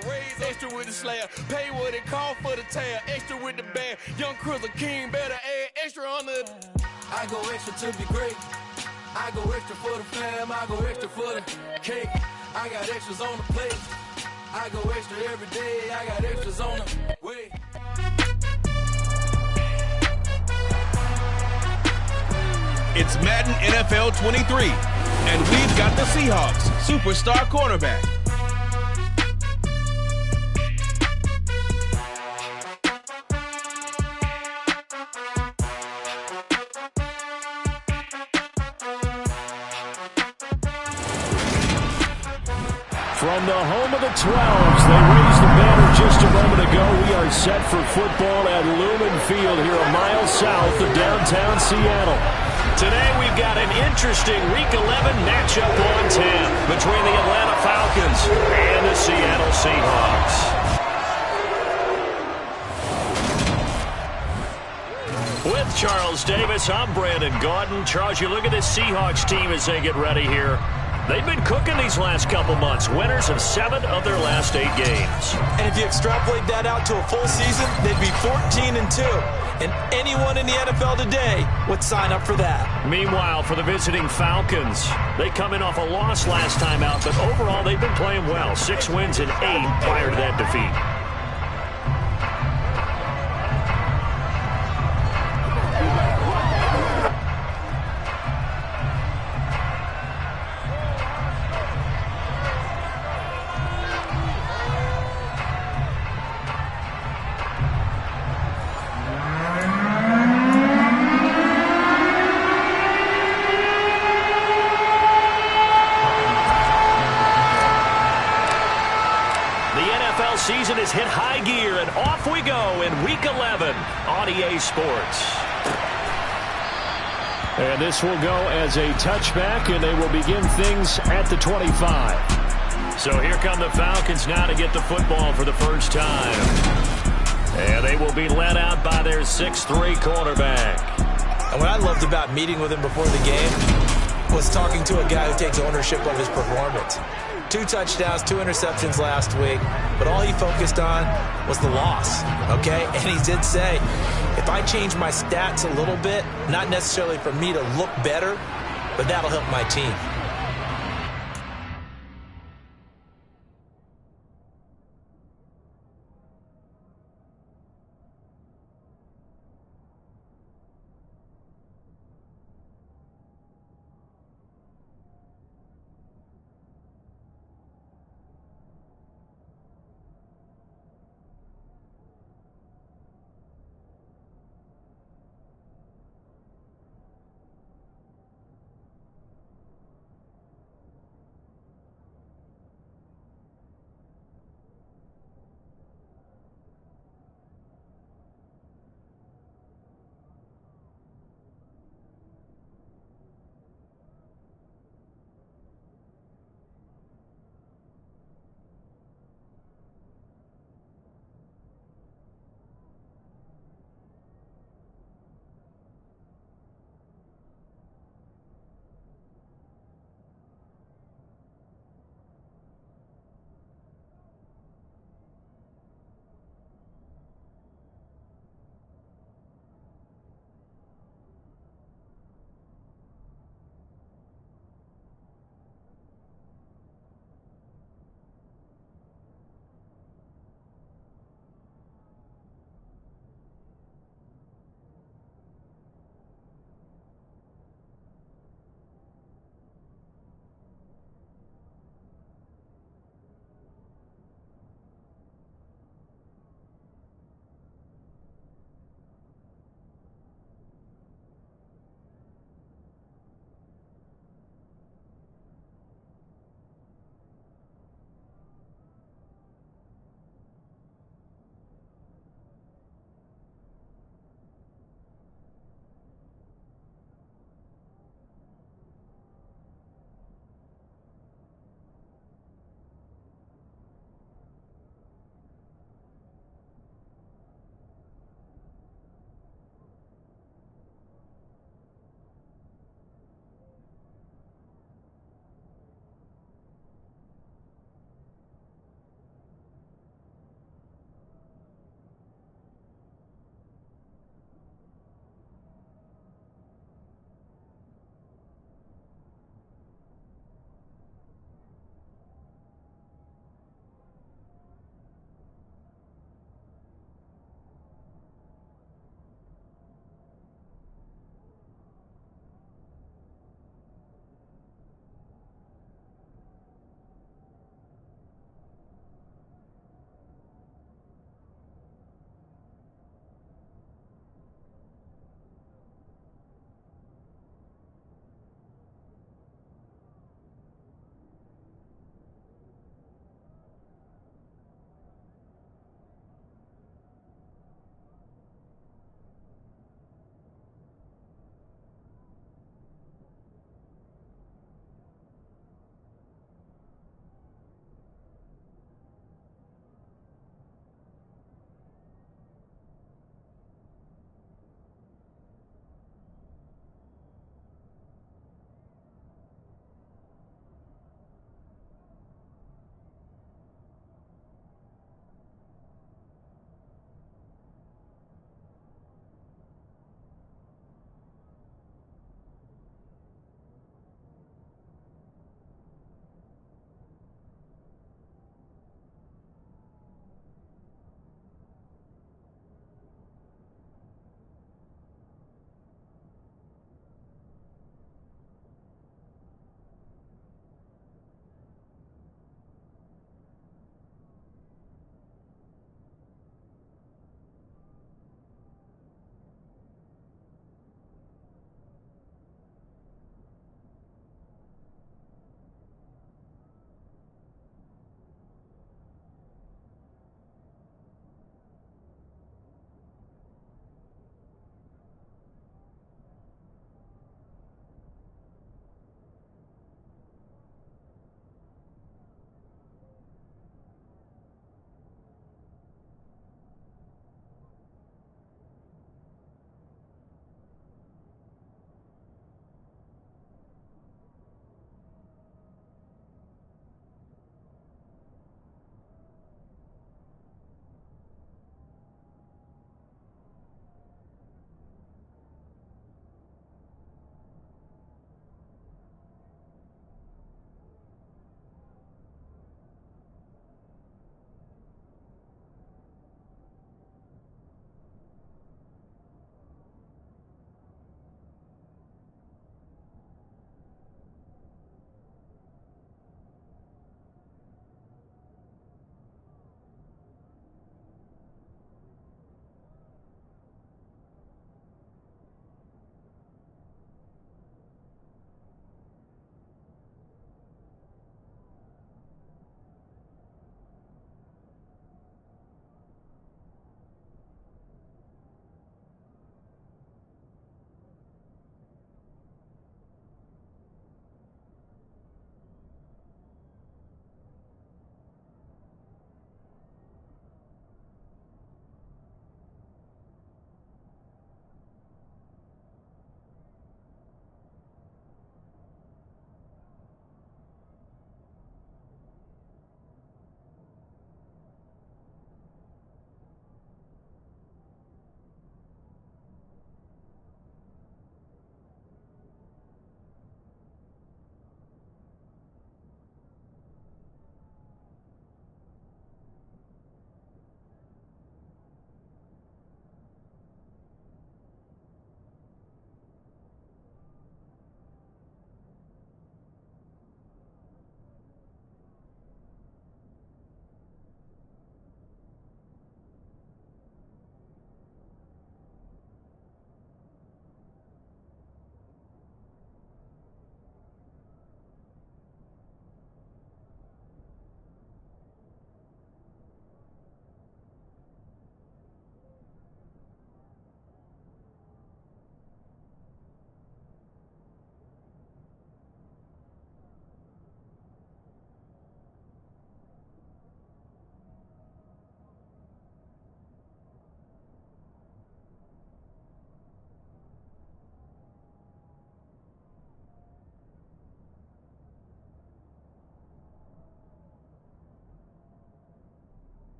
parades, extra with the slayer. Pay what it call for the tail, extra with the band. Young Crizzle King better add extra on the. I go extra to be great. I go extra for the fam. I go extra for the cake. I got extras on the plate. I go extra every day. I got extras on the way. It's Madden NFL 23, and we've got the Seahawks superstar cornerback. From the home of the 12s, they raised the banner just a moment ago. We are set for football at Lumen Field here a mile south of downtown Seattle. Today we've got an interesting Week 11 matchup on tap between the Atlanta Falcons and the Seattle Seahawks. With Charles Davis, I'm Brandon Gaudin. Charles, you look at this Seahawks team as they get ready here. They've been cooking these last couple months, winners of 7 of their last 8 games. And if you extrapolate that out to a full season, they'd be 14-2. And anyone in the NFL today would sign up for that. Meanwhile, for the visiting Falcons, they come in off a loss last time out, but overall they've been playing well. 6 wins and 8 prior to that defeat. Season has hit high gear, and off we go in Week 11 on EA Sports. And this will go as a touchback, and they will begin things at the 25. So here come the Falcons now to get the football for the first time. And they will be led out by their 6'3" quarterback. And what I loved about meeting with him before the game was talking to a guy who takes ownership of his performance. 2 touchdowns, 2 interceptions last week, but all he focused on was the loss, okay? And he did say, if I change my stats a little bit, not necessarily for me to look better, but that'll help my team.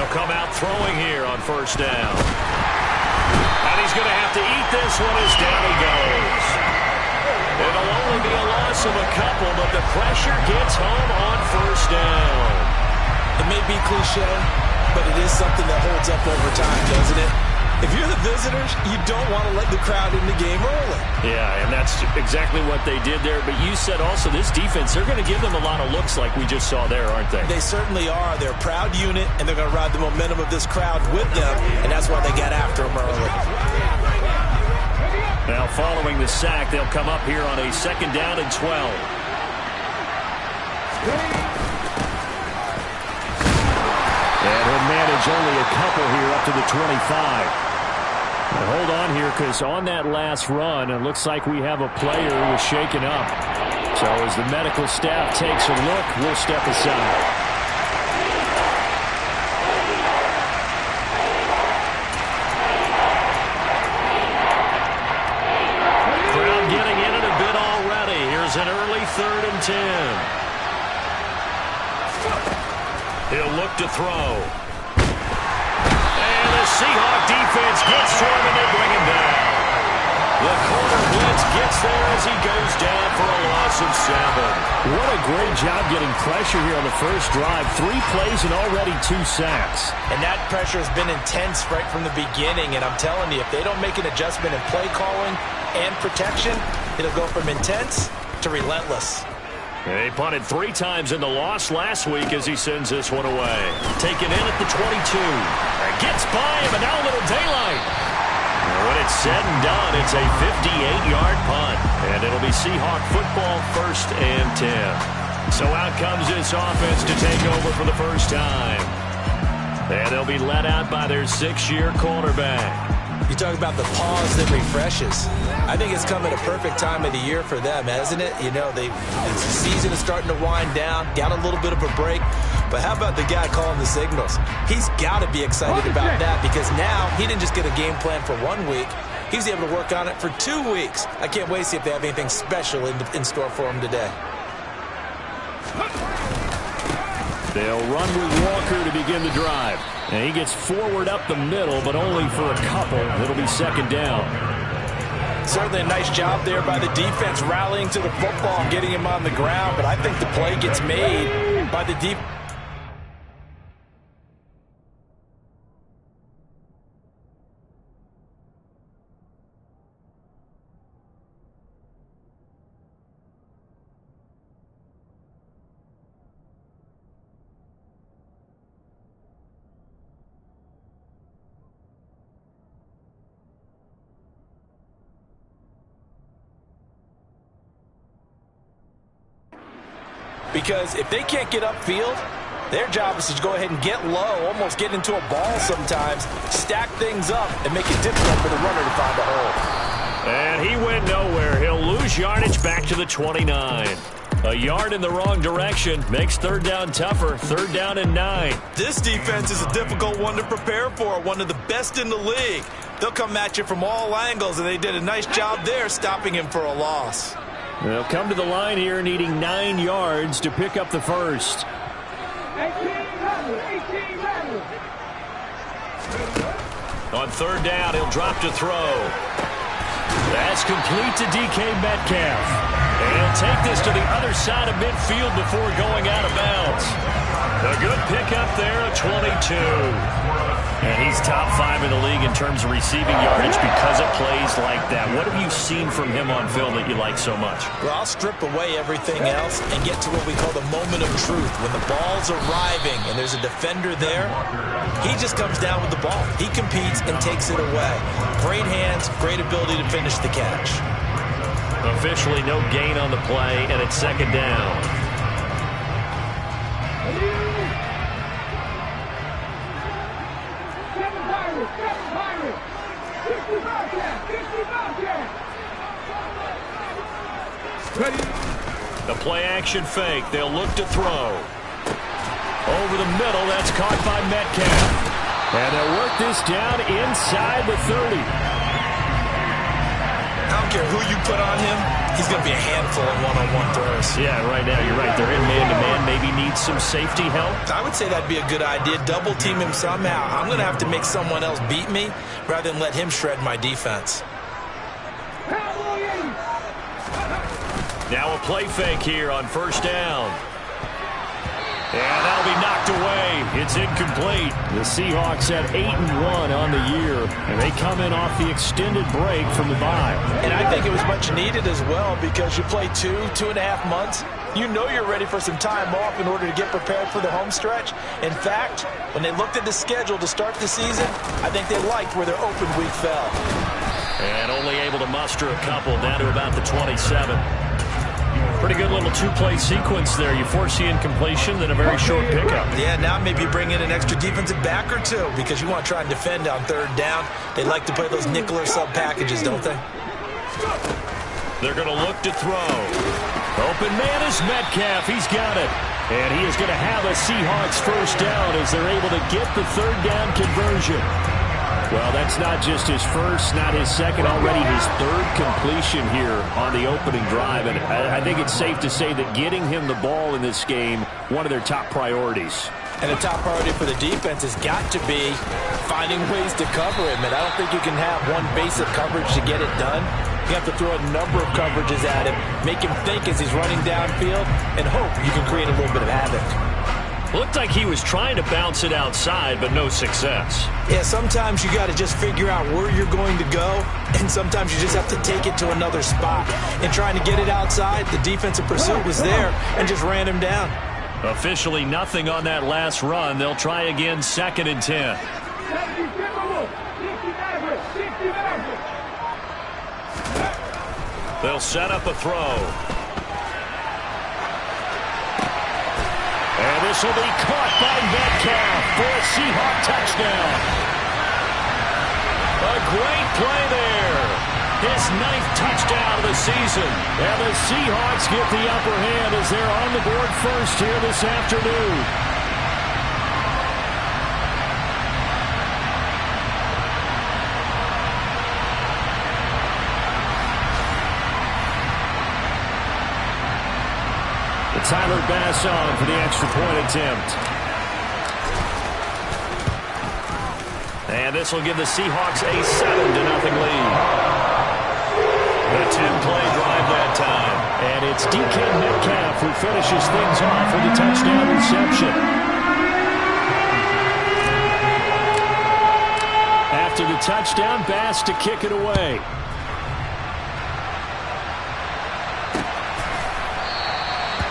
They'll come out throwing here on first down. And he's going to have to eat this one as down he goes. It'll only be a loss of a couple, but the pressure gets home on first down. It may be cliche, but it is something that holds up over time, doesn't it? If you're the visitors, you don't want to let the crowd in the game early. Yeah, and that's exactly what they did there. But you said also this defense, they're going to give them a lot of looks like we just saw there, aren't they? They certainly are. They're a proud unit, and they're going to ride the momentum of this crowd with them, and that's why they got after them early. Now following the sack, they'll come up here on a 2nd down and 12. And he'll manage only a couple here up to the 25. Now hold on here, because on that last run, it looks like we have a player who was shaken up. So as the medical staff takes a look, we'll step aside. Crowd getting in it a bit already. Here's an early 3rd and 10. He'll look to throw. And the Seahawk defense gets to him and they bring him down. The corner blitz gets there as he goes down for a loss of 7. What a great job getting pressure here on the first drive. 3 plays and already 2 sacks. And that pressure has been intense right from the beginning. And I'm telling you, if they don't make an adjustment in play calling and protection, it'll go from intense to relentless. And he punted 3 times in the loss last week as he sends this one away. Taken in at the 22. Gets by him, and now a little daylight. And when it's said and done, it's a 58-yard punt. And it'll be Seahawk football 1st and 10. So out comes this offense to take over for the first time. And they'll be led out by their 6-year quarterback. You talk about the pause that refreshes. I think it's come at a perfect time of the year for them, hasn't it? You know, the season is starting to wind down, got a little bit of a break. But how about the guy calling the signals? He's got to be excited about that, because now he didn't just get a game plan for 1 week. He's able to work on it for 2 weeks. I can't wait to see if they have anything special in store for him today. They'll run with Walker to begin the drive. And he gets forward up the middle, but only for a couple. It'll be 2nd down. Certainly a nice job there by the defense, rallying to the football and getting him on the ground. But I think the play gets made by the defense. Because if they can't get upfield, their job is to go ahead and get low, almost get into a ball sometimes, stack things up, and make it difficult for the runner to find a hole. And he went nowhere. He'll lose yardage back to the 29. A yard in the wrong direction makes 3rd down tougher. 3rd down and 9. This defense is a difficult one to prepare for, one of the best in the league. They'll come at you from all angles, and they did a nice job there stopping him for a loss. They'll come to the line here needing 9 yards to pick up the first. On 3rd down, he'll drop to throw. That's complete to DK Metcalf. And he'll take this to the other side of midfield before going out of bounds. A good pickup there, a 22. And he's top 5 in the league in terms of receiving yardage because of plays like that. What have you seen from him on film that you like so much? Well, I'll strip away everything else and get to what we call the moment of truth. When the ball's arriving and there's a defender there, he just comes down with the ball. He competes and takes it away. Great hands, great ability to finish the catch. Officially no gain on the play, and it's 2nd down. The play action fake. They'll look to throw. Over the middle, that's caught by Metcalf. And they'll work this down inside the 30. How don't care who you put on him, he's going to be a handful in one-on-one throws. Yeah, right now you're right. They're in man-to-man. Maybe needs some safety help. I would say that'd be a good idea. Double team him somehow. I'm going to have to make someone else beat me rather than let him shred my defense. Now a play fake here on first down. And that'll be knocked away. It's incomplete. The Seahawks at 8-1 on the year, and they come in off the extended break from the bye. And I think it was much needed as well because you play 2.5 months. You know you're ready for some time off in order to get prepared for the home stretch. In fact, when they looked at the schedule to start the season, I think they liked where their open week fell. And only able to muster a couple down to about the 27. Pretty good little two-play sequence there. You force the incompletion, then a very short pickup. Yeah, now maybe you bring in an extra defensive back or two because you want to try and defend on third down. They like to play those nickel or sub packages, don't they? They're going to look to throw. Open man is Metcalf. He's got it. And he is going to have a Seahawks first down as they're able to get the third down conversion. Well, that's not just his first, not his second, already his third completion here on the opening drive. And I think it's safe to say that getting him the ball in this game, one of their top priorities. And the top priority for the defense has got to be finding ways to cover him. And I don't think you can have one basic coverage to get it done. You have to throw a number of coverages at him, make him think as he's running downfield, and hope you can create a little bit of havoc. Looked like he was trying to bounce it outside, but no success. Yeah, sometimes you got to just figure out where you're going to go, and sometimes you just have to take it to another spot. And trying to get it outside, the defensive pursuit was there and just ran him down. Officially nothing on that last run. They'll try again, 2nd and 10. They'll set up a throw. And this will be caught by Metcalf for a Seahawk touchdown. A great play there. His 9th touchdown of the season. And the Seahawks get the upper hand as they're on the board first here this afternoon. Tyler Bass on for the extra point attempt. And this will give the Seahawks a 7-0 lead. A 10-play drive that time. And it's DK Metcalf who finishes things off with a touchdown reception. After the touchdown, Bass to kick it away.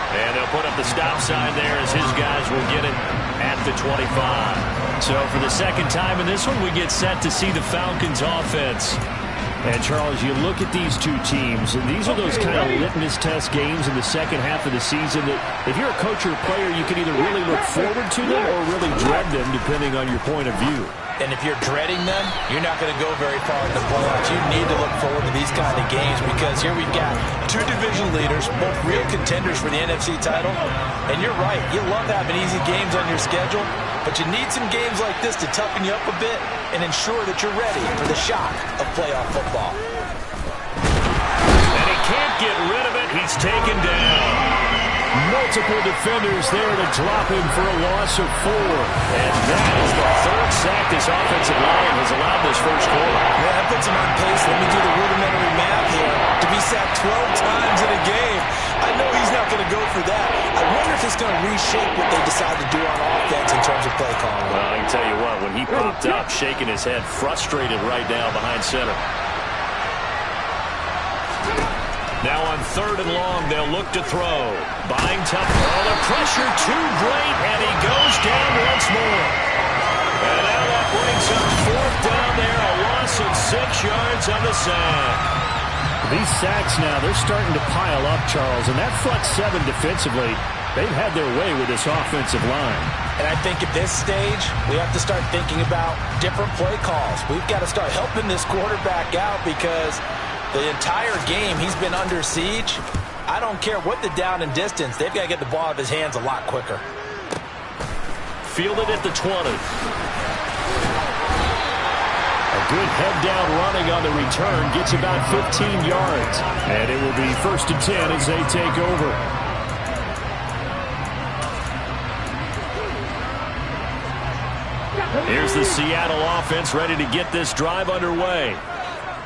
And they'll put up the stop sign there as his guys will get it at the 25. So for the second time in this one, we get set to see the Falcons offense. And, Charles, you look at these two teams, and these are those kind of litmus test games in the second half of the season that if you're a coach or a player, you can either really look forward to them or really dread them, depending on your point of view. And if you're dreading them, you're not going to go very far in the playoffs. You need to look forward to these kind of games because here we've got two division leaders, both real contenders for the NFC title. And you're right, you love having easy games on your schedule, but you need some games like this to toughen you up a bit and ensure that you're ready for the shock of playoff football. And he can't get rid of it. He's taken down. Multiple defenders there to drop him for a loss of 4. And that is the third sack this offensive line has allowed this first quarter. Yeah, that puts him on pace. Let me do the rudimentary math here. To be sacked 12 times in a game, I know he's not going to go for that. I wonder if it's going to reshape what they decide to do on offense in terms of play calling. Well, I can tell you what, when he popped up, shaking his head, frustrated right now behind center. Now on 3rd and long, they'll look to throw. Buying tough. Oh, the pressure too great, and he goes down once more. And now that brings up 4th down there, a loss of 6 yards on the sack. These sacks now, they're starting to pile up, Charles, and that front 7 defensively, they've had their way with this offensive line. And I think at this stage, we have to start thinking about different play calls. We've got to start helping this quarterback out because the entire game, he's been under siege. I don't care what the down and distance. They've got to get the ball out of his hands a lot quicker. Fielded at the 20. A good head-down running on the return. Gets about 15 yards. And it will be 1st and 10 as they take over. Here's the Seattle offense ready to get this drive underway.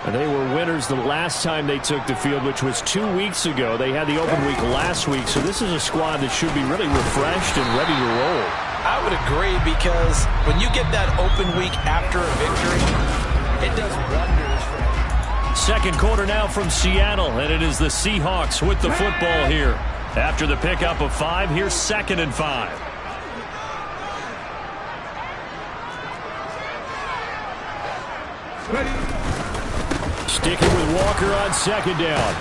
And they were winners the last time they took the field, which was 2 weeks ago. They had the open week last week, so this is a squad that should be really refreshed and ready to roll. I would agree, because when you get that open week after a victory, it does wonders for them. Second quarter now from Seattle, and it is the Seahawks with the football here. After the pickup of 5, here's 2nd and 5. Sticking with Walker on 2nd down.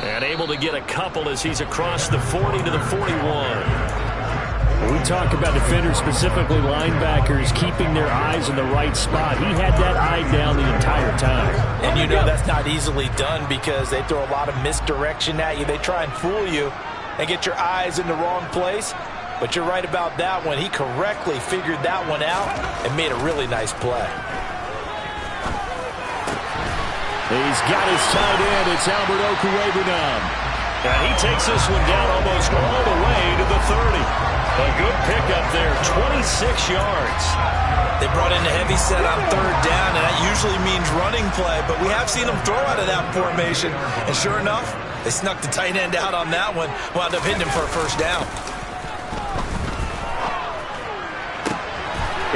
And able to get a couple as he's across the 40 to the 41. When we talk about defenders, specifically linebackers, keeping their eyes in the right spot, he had that eye down the entire time. And you know that's not easily done, because they throw a lot of misdirection at you. They try and fool you and get your eyes in the wrong place. But you're right about that one. He correctly figured that one out and made a really nice play. He's got his tight end. It's Albert Okwuegbunam. And he takes this one down almost all the way to the 30. A good pickup there, 26 yards. They brought in a heavy set on 3rd down, and that usually means running play. But we have seen them throw out of that formation. And sure enough, they snuck the tight end out on that one. Wound up hitting him for a 1st down.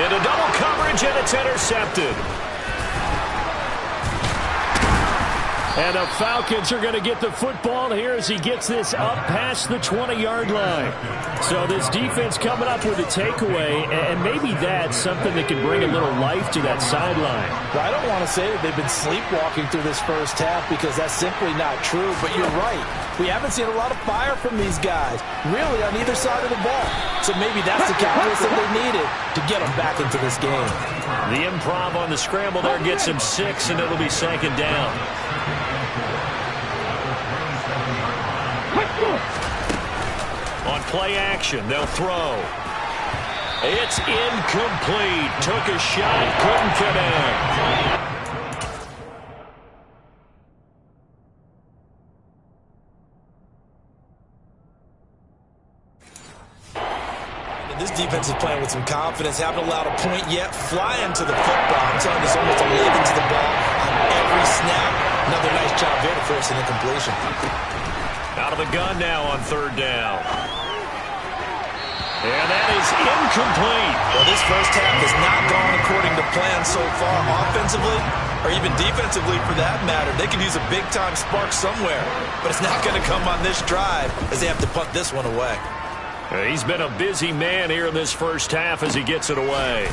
Into double coverage, and it's intercepted. And the Falcons are going to get the football here as he gets this up past the 20-yard line. So this defense coming up with a takeaway, and maybe that's something that can bring a little life to that sideline. Well, I don't want to say that they've been sleepwalking through this first half, because that's simply not true. But you're right. We haven't seen a lot of fire from these guys, really, on either side of the ball. So maybe that's the catalyst that they needed to get them back into this game. The improv on the scramble there gets him 6, and it'll be 2nd down. On play action, they'll throw. It's incomplete. Took a shot, couldn't connect. This defense is playing with some confidence. Haven't allowed a point yet. Flying to the football. I'm telling you, it's almost 11 to the ball on every snap. Another nice job there to force an incompletion. Out of the gun now on 3rd down. And that is incomplete. Well, this first half has not gone according to plan so far, offensively or even defensively for that matter. They could use a big-time spark somewhere, but it's not going to come on this drive as they have to punt this one away. He's been a busy man here in this first half as he gets it away.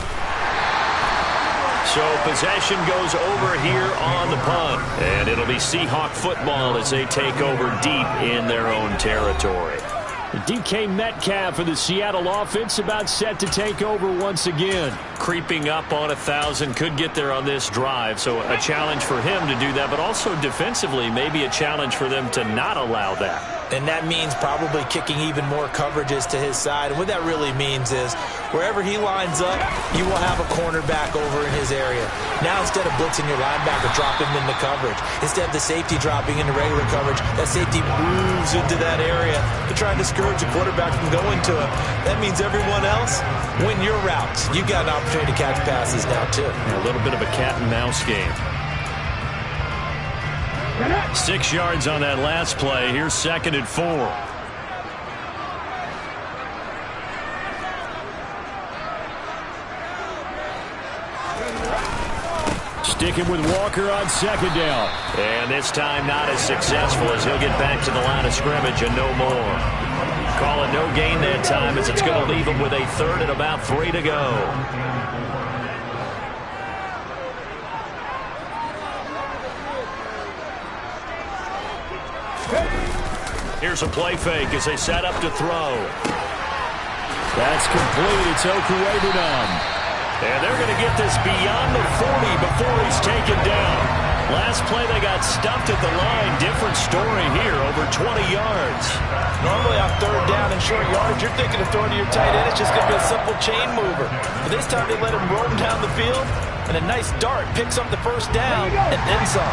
So possession goes over here on the punt. And it'll be Seahawk football as they take over deep in their own territory. DK Metcalf for the Seattle offense about set to take over once again. Creeping up on 1,000, could get there on this drive. So a challenge for him to do that, but also defensively maybe a challenge for them to not allow that. And that means probably kicking even more coverages to his side. And what that really means is wherever he lines up, you will have a cornerback over in his area. Now instead of blitzing your linebacker, drop him into coverage. Instead of the safety dropping into regular coverage, that safety moves into that area to try and discourage the quarterback from going to him. That means everyone else, win your routes. You've got an opportunity to catch passes now too. A little bit of a cat and mouse game. 6 yards on that last play. Here's 2nd and 4. Sticking with Walker on 2nd down. And this time not as successful as he'll get back to the line of scrimmage and no more. Call it no gain that time as it's going to leave him with a 3rd and about 3 to go. Here's a play fake as they set up to throw. That's complete. It's Okwuegbunam. And they're going to get this beyond the 40 before he's taken down. Last play they got stuffed at the line. Different story here, over 20 yards. Normally on 3rd down and short yards, you're thinking of throwing to your tight end. It's just going to be a simple chain mover. But this time they let him roam down the field And a nice dart picks up the first down and then some.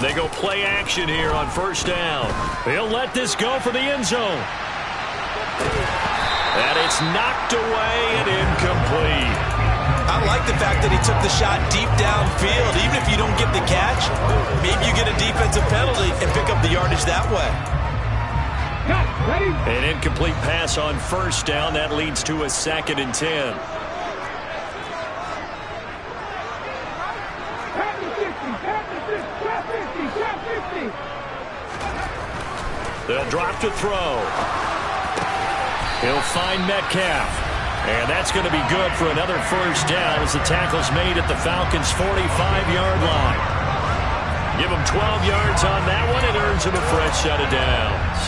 They go play action here on first down. They'll let this go for the end zone. And it's knocked away and incomplete. I like the fact that he took the shot deep downfield. Even if you don't get the catch, maybe you get a defensive penalty and pick up the yardage that way. An incomplete pass on first down. That leads to a 2nd and 10. They'll drop to throw. He'll find Metcalf. And that's going to be good for another first down as the tackle's made at the Falcons' 45-yard line. Give him 12 yards on that one. It earns him a fresh set of downs.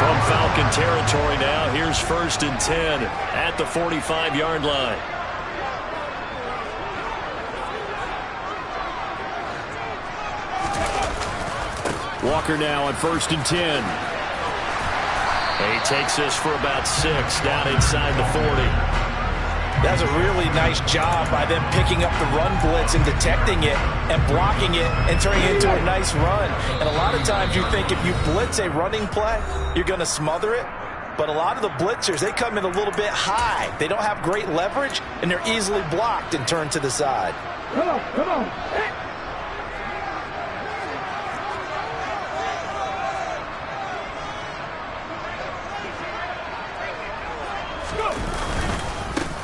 From Falcon territory now, here's 1st and 10 at the 45-yard line. Walker now on 1st and 10. He takes this for about 6 down inside the 40. That's a really nice job by them picking up the run blitz and detecting it and blocking it and turning it into a nice run. And a lot of times you think if you blitz a running play, you're going to smother it. But a lot of the blitzers, they come in a little bit high. They don't have great leverage, and they're easily blocked and turned to the side. Come on, come on.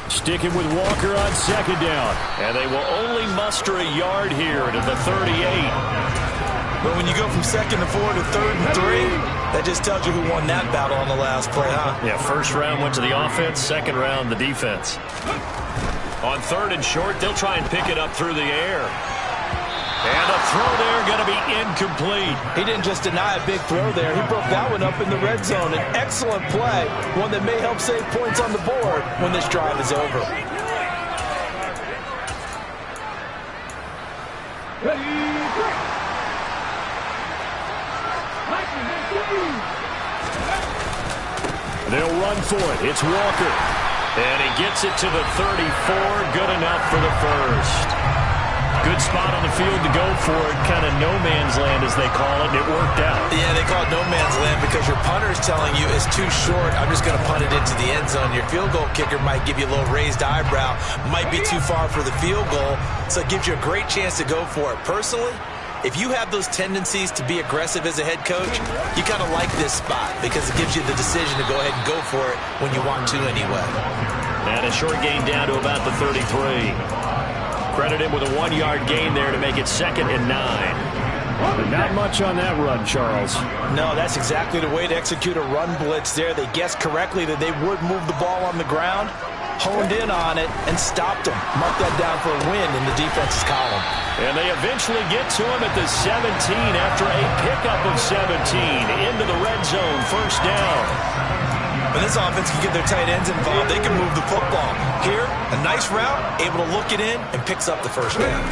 Sticking with Walker on 2nd down. And they will only muster a yard here to the 38. But when you go from 2nd to 4 to 3rd and 3, that just tells you who won that battle on the last play, huh? Yeah, first round went to the offense, second round the defense. On 3rd and short, they'll try and pick it up through the air. And a throw there going to be incomplete. He didn't just deny a big throw there. He broke that one up in the red zone. An excellent play, one that may help save points on the board when this drive is over. They'll run for it. It's Walker. And he gets it to the 34. Good enough for the first. Good spot on the field to go for it. Kind of no man's land, as they call it. It worked out. Yeah, they call it no man's land because your punter is telling you it's too short. I'm just going to punt it into the end zone. Your field goal kicker might give you a little raised eyebrow. Might be too far for the field goal. So it gives you a great chance to go for it. Personally, if you have those tendencies to be aggressive as a head coach, you kind of like this spot because it gives you the decision to go ahead and go for it when you want to anyway. And a short gain down to about the 33. Credit him with a 1-yard gain there to make it 2nd and 9. Not much on that run, Charles. No, that's exactly the way to execute a run blitz there. They guessed correctly that they would move the ball on the ground, honed in on it, and stopped them. Mark that down for a win in the defense's column. And they eventually get to him at the 17 after a pickup of 17 into the red zone. First down. When this offense can get their tight ends involved, they can move the football. Here, a nice route, able to look it in, and picks up the first down.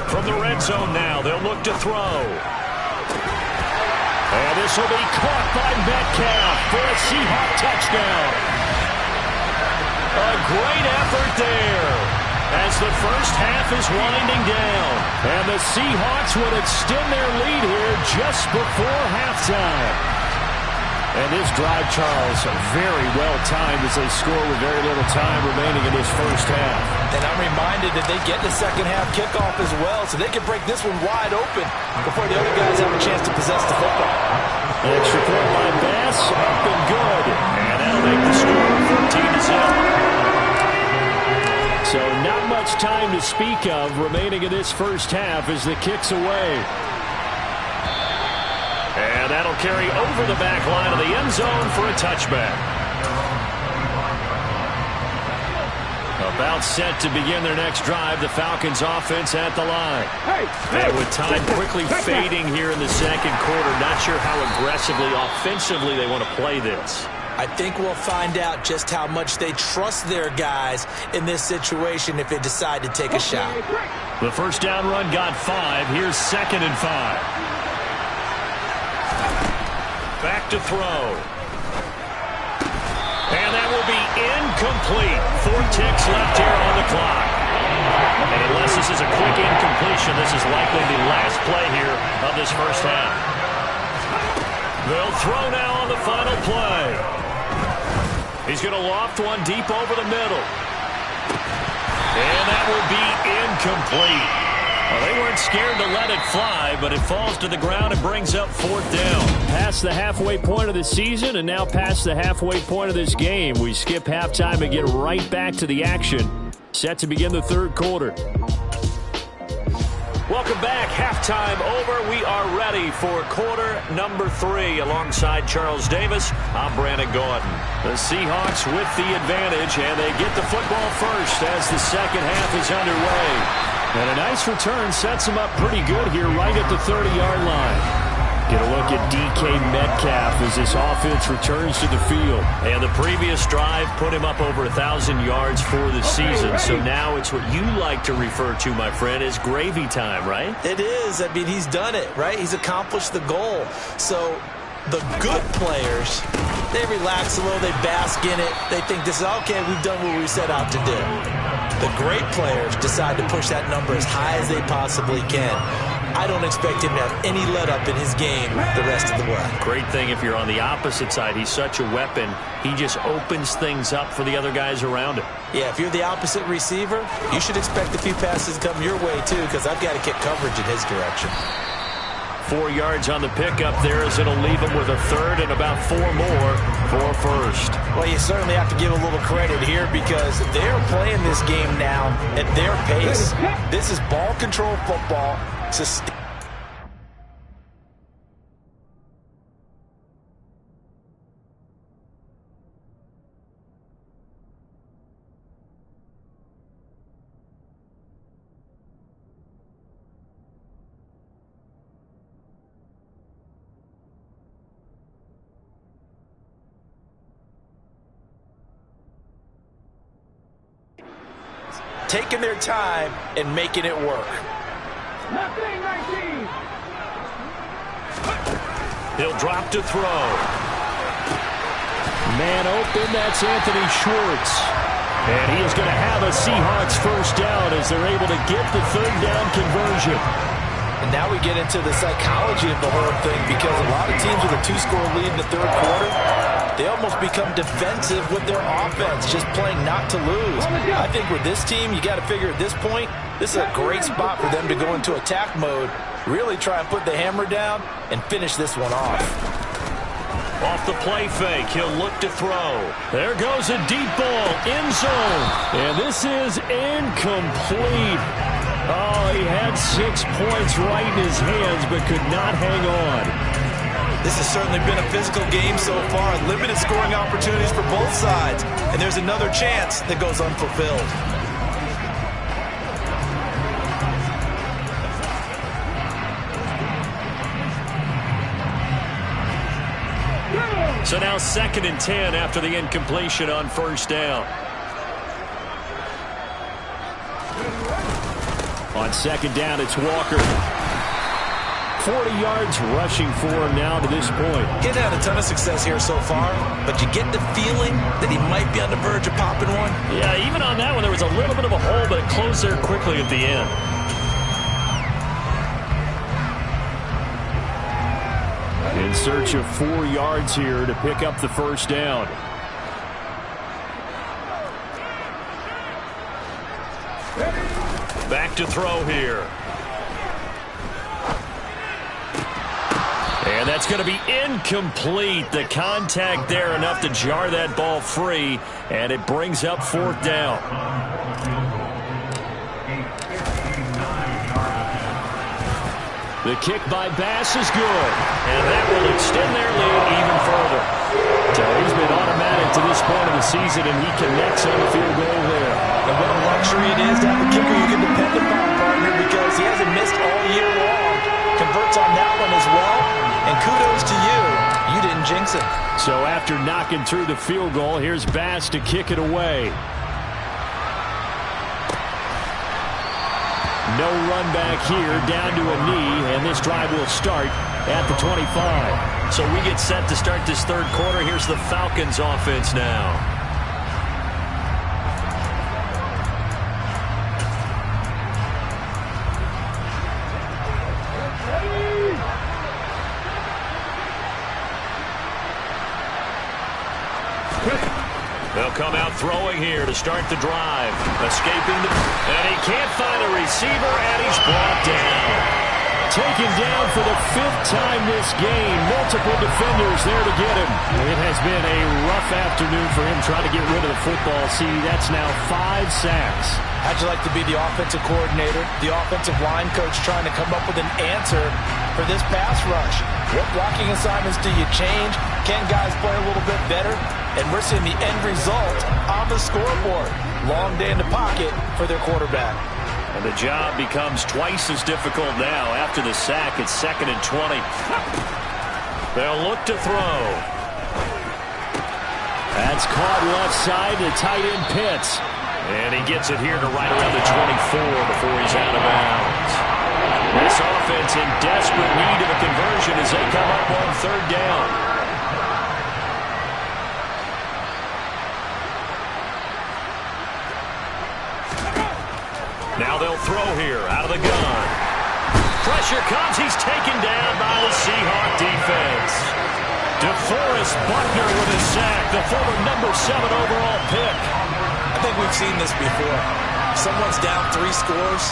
From the red zone now, they'll look to throw. And this will be caught by Metcalf for a Seahawk touchdown. A great effort there as the first half is winding down. And the Seahawks would extend their lead here just before halftime. And this drive, Charles, very well timed as they score with very little time remaining in this first half. And I'm reminded that they get the second half kickoff as well, so they can break this one wide open before the other guys have a chance to possess the football. Extra point by Bass, up and good. And that'll make the score 14-0. So not much time to speak of remaining in this first half as the kick's away. And that'll carry over the back line of the end zone for a touchback. About set to begin their next drive, the Falcons offense at the line. And with time quickly fading here in the second quarter, not sure how aggressively, offensively they want to play this. I think we'll find out just how much they trust their guys in this situation if they decide to take a shot. The first down run got 5. Here's 2nd and 5. Back to throw. And that will be incomplete. 4 ticks left here on the clock. And unless this is a quick incompletion, this is likely the last play here of this first half. They'll throw now on the final play. He's going to loft one deep over the middle. And that will be incomplete. Well, they weren't scared to let it fly, but it falls to the ground and brings up 4th down. Past the halfway point of the season and now past the halfway point of this game. We skip halftime and get right back to the action. Set to begin the 3rd quarter. Welcome back. Halftime over. We are ready for quarter number 3. Alongside Charles Davis, I'm Brandon Gordon. The Seahawks with the advantage, and they get the football first as the second half is underway. And a nice return sets them up pretty good here right at the 30-yard line. Get a look at DK Metcalf as this offense returns to the field. And the previous drive put him up over 1,000 yards for the season. So now it's what you like to refer to, my friend, as gravy time, right? It is. I mean, he's done it, right? He's accomplished the goal. So the good players, they relax a little, they bask in it. They think this is, okay, we've done what we set out to do. The great players decide to push that number as high as they possibly can. I don't expect him to have any let-up in his game the rest of the way. Great thing if you're on the opposite side. He's such a weapon. He just opens things up for the other guys around him. Yeah, if you're the opposite receiver, you should expect a few passes to come your way, too, because I've got to get coverage in his direction. 4 yards on the pickup there as it'll leave him with a 3rd and about 4 more for first. Well, you certainly have to give a little credit here because they're playing this game now at their pace. This is ball control football. Taking their time and making it work. He'll drop to throw. Man open, that's Anthony Schwartz. And he is going to have a Seahawks first down as they're able to get the 3rd down conversion. And now we get into the psychology of the whole thing because a lot of teams with a 2-score lead in the 3rd quarter, they almost become defensive with their offense, just playing not to lose. I think with this team, you got to figure at this point, this is a great spot for them to go into attack mode, really try and put the hammer down and finish this one off. Off the play fake, he'll look to throw. There goes a deep ball, end zone. And this is incomplete. Oh, he had 6 points right in his hands, but could not hang on. This has certainly been a physical game so far. Limited scoring opportunities for both sides. And there's another chance that goes unfulfilled. So now 2nd and 10 after the incompletion on first down. On 2nd down, it's Walker. 40 yards rushing for him now to this point. He's had a ton of success here so far, but you get the feeling that he might be on the verge of popping one. Yeah, even on that one, there was a little bit of a hole, but it closed there quickly at the end. In search of 4 yards here to pick up the first down. Back to throw here. And that's going to be incomplete. The contact there enough to jar that ball free, and it brings up 4th down. The kick by Bass is good, and that will extend their lead even further. So he's been automatic to this point of the season, and he connects on the field goal there. And what a luxury it is to have a kicker you can depend upon, partner, because he hasn't missed all year long. Converts on that one as well, and kudos to you. You didn't jinx it. So after knocking through the field goal, here's Bass to kick it away. No run back here, down to a knee, and this drive will start at the 25. So we get set to start this third quarter. Here's the Falcons offense now. They'll come out throwing here to start the drive. Escaping and he can't find a receiver, and he's brought down. Taken down for the 5th time this game. Multiple defenders there to get him. It has been a rough afternoon for him trying to get rid of the football. See, that's now 5 sacks. How'd you like to be the offensive coordinator, the offensive line coach trying to come up with an answer for this pass rush? What blocking assignments do you change? Can guys play a little bit better? And we're seeing the end result on the scoreboard. Long day in the pocket for their quarterback. And the job becomes twice as difficult now. After the sack, it's 2nd and 20. They'll look to throw. That's caught left side to tight end Pitts. And he gets it here to right around the 24 before he's out of bounds. This offense in desperate need of a conversion as they come up on 3rd down. Now they'll throw here out of the gun. Pressure comes. He's taken down by the Seahawk defense. DeForest Buckner with a sack, the former number 7 overall pick. I think we've seen this before. Someone's down 3 scores.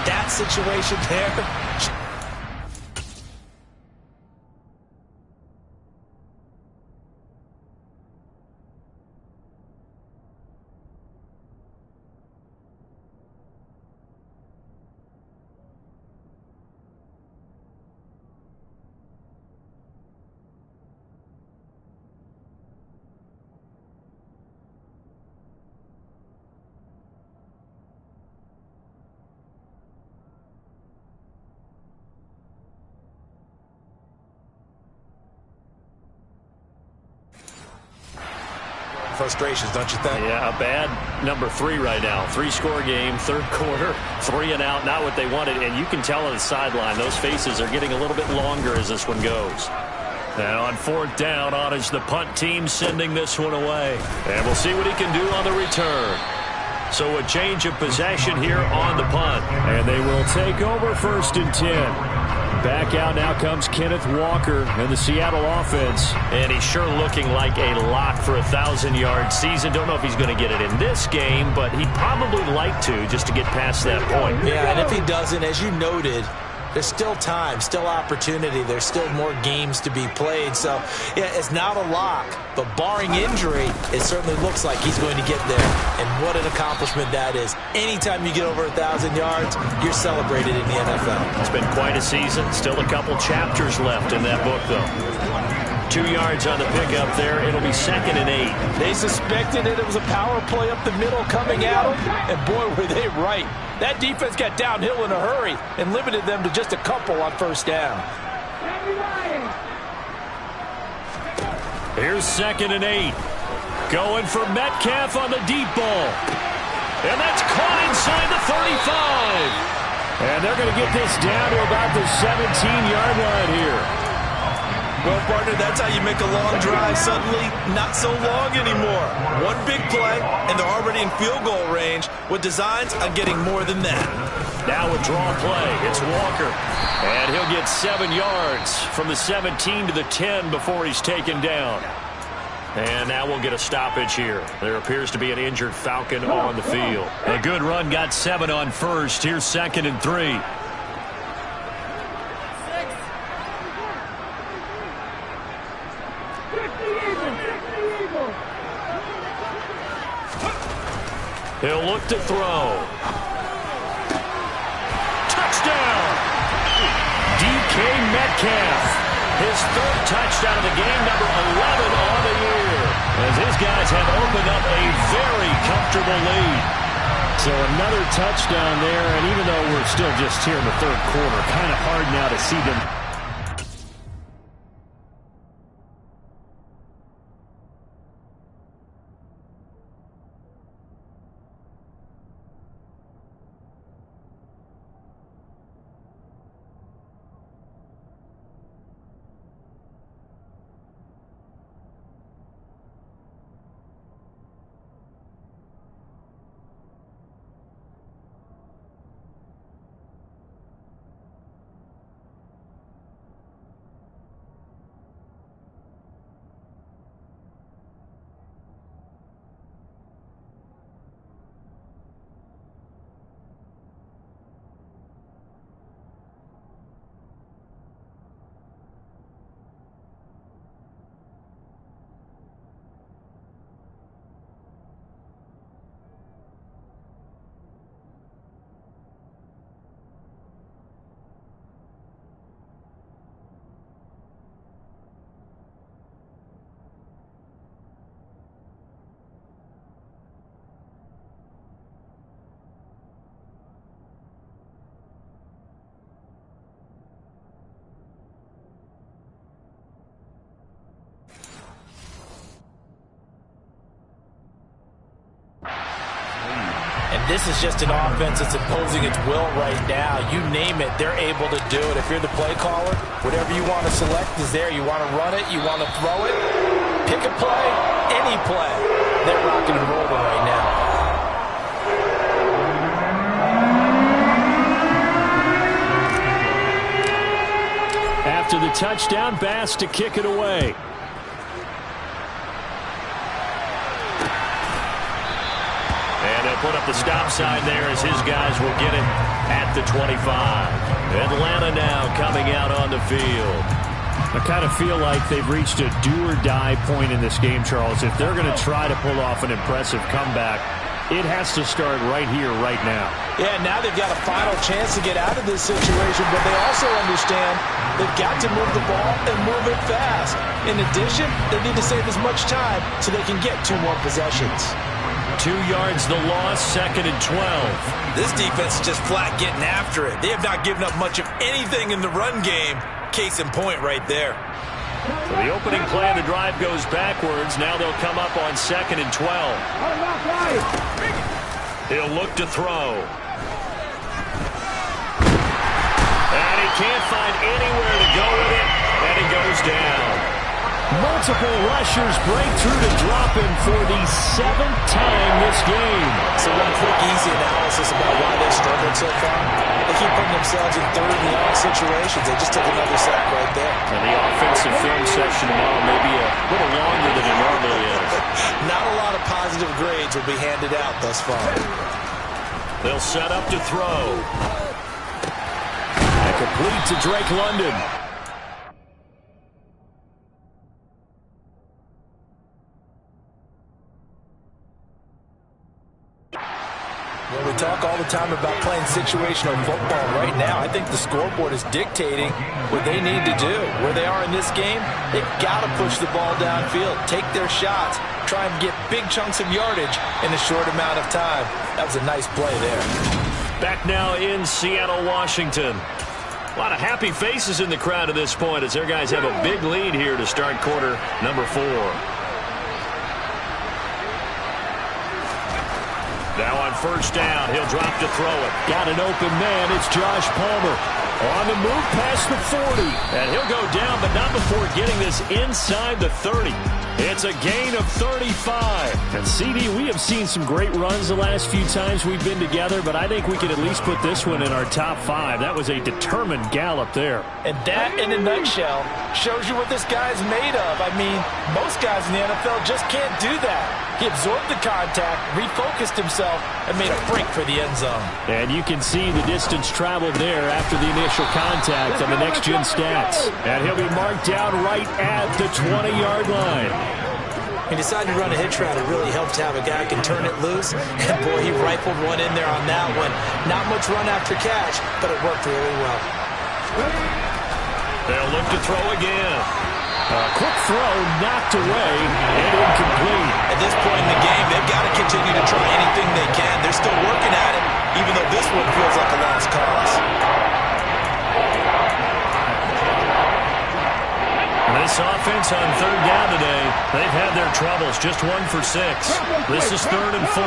That situation there. Frustrations, don't you think? Yeah, a bad number 3 right now. 3-score game, 3rd quarter, 3 and out, not what they wanted. And you can tell on the sideline, those faces are getting a little bit longer as this one goes. Now on 4th down, on is the punt team sending this one away. And we'll see what he can do on the return. So a change of possession here on the punt. And they will take over 1st and 10. Back out now comes Kenneth Walker and the Seattle offense. And he's sure looking like a lock for a 1,000-yard season. Don't know if he's going to get it in this game, but he'd probably like to just to get past that point. Yeah, and if he doesn't, as you noted, there's still time, still opportunity. There's still more games to be played. So, yeah, it's not a lock, but barring injury, it certainly looks like he's going to get there. And what an accomplishment that is. Anytime you get over 1,000 yards, you're celebrated in the NFL. It's been quite a season. Still a couple chapters left in that book, though. 2 yards on the pickup there. It'll be 2nd and 8. They suspected it was a power play up the middle coming at them, and boy, were they right. That defense got downhill in a hurry and limited them to just a couple on 1st down. Here's 2nd and 8. Going for Metcalf on the deep ball. And that's caught inside the 35. And they're going to get this down to about the 17-yard line here. Well, partner, that's how you make a long drive suddenly not so long anymore. One big play, and they're already in field goal range with designs on getting more than that. Now a draw play. It's Walker. And he'll get 7 yards from the 17 to the 10 before he's taken down. And now we'll get a stoppage here. There appears to be an injured Falcon on the field. A good run, got 7 on 1st. Here's 2nd and 3. He'll look to throw. Touchdown! DK Metcalf. His 3rd touchdown of the game, number 11 on the year. As his guys have opened up a very comfortable lead. So another touchdown there, and even though we're still just here in the 3rd quarter, kind of hard now to see them. this is just an offense that's imposing its will right now. You name it, they're able to do it. If you're the play caller, whatever you want to select is there. You want to run it, you want to throw it, pick a play, any play. They're rocking and rolling right now. After the touchdown, Bass to kick it away. And they'll put up the stop sign there as his guys will get it at the 25. Atlanta now coming out on the field. I kind of feel like they've reached a do-or-die point in this game, Charles. If they're going to try to pull off an impressive comeback, it has to start right here, right now. Yeah, now they've got a final chance to get out of this situation, but they also understand they've got to move the ball and move it fast. In addition, they need to save as much time so they can get 2 more possessions. 2 yards the loss, 2nd and 12. This defense is just flat getting after it. They have not given up much of anything in the run game. Case in point right there. So the opening play of the drive goes backwards. Now they'll come up on 2nd and 12. He'll look to throw. And he can't find anywhere to go with it, and he goes down. Multiple rushers break through to drop him for the 7th time this game. So one quick, easy analysis about why they've struggled so far. They keep putting themselves in 3rd and long situations. They just took another sack right there. And the offensive film session tomorrow may be a little longer than it normally is. Not a lot of positive grades will be handed out thus far. They'll set up to throw. And complete to Drake London. Well, we talk all the time about playing situational football. Right now, I think the scoreboard is dictating what they need to do. Where they are in this game, they've got to push the ball downfield, take their shots, try and get big chunks of yardage in a short amount of time. That was a nice play there. Back now in Seattle, Washington. A lot of happy faces in the crowd at this point as their guys have a big lead here to start quarter number 4. Now on 1st down, he'll drop to throw it. Got an open man. It's Josh Palmer. On the move past the 40. And he'll go down, but not before getting this inside the 30. It's a gain of 35. And CD, we have seen some great runs the last few times we've been together, but I think we can at least put this one in our top 5. That was a determined gallop there. And that, in a nutshell, shows you what this guy's made of. I mean, most guys in the NFL just can't do that. He absorbed the contact, refocused himself, and made a break for the end zone. And you can see the distance traveled there after the initial contact on the next-gen stats. And he'll be marked down right at the 20-yard line. He decided to run a hitch route. It really helped to have a guy who can turn it loose. And, boy, he rifled one in there on that one. Not much run after catch, but it worked really well. They'll look to throw again. A quick throw knocked away and incomplete. At this point in the game, they've got to continue to try anything they can. They're still working at it, even though this one feels like a lost cause. This offense on 3rd down today, they've had their troubles. Just 1 for 6. This is 3rd and 4.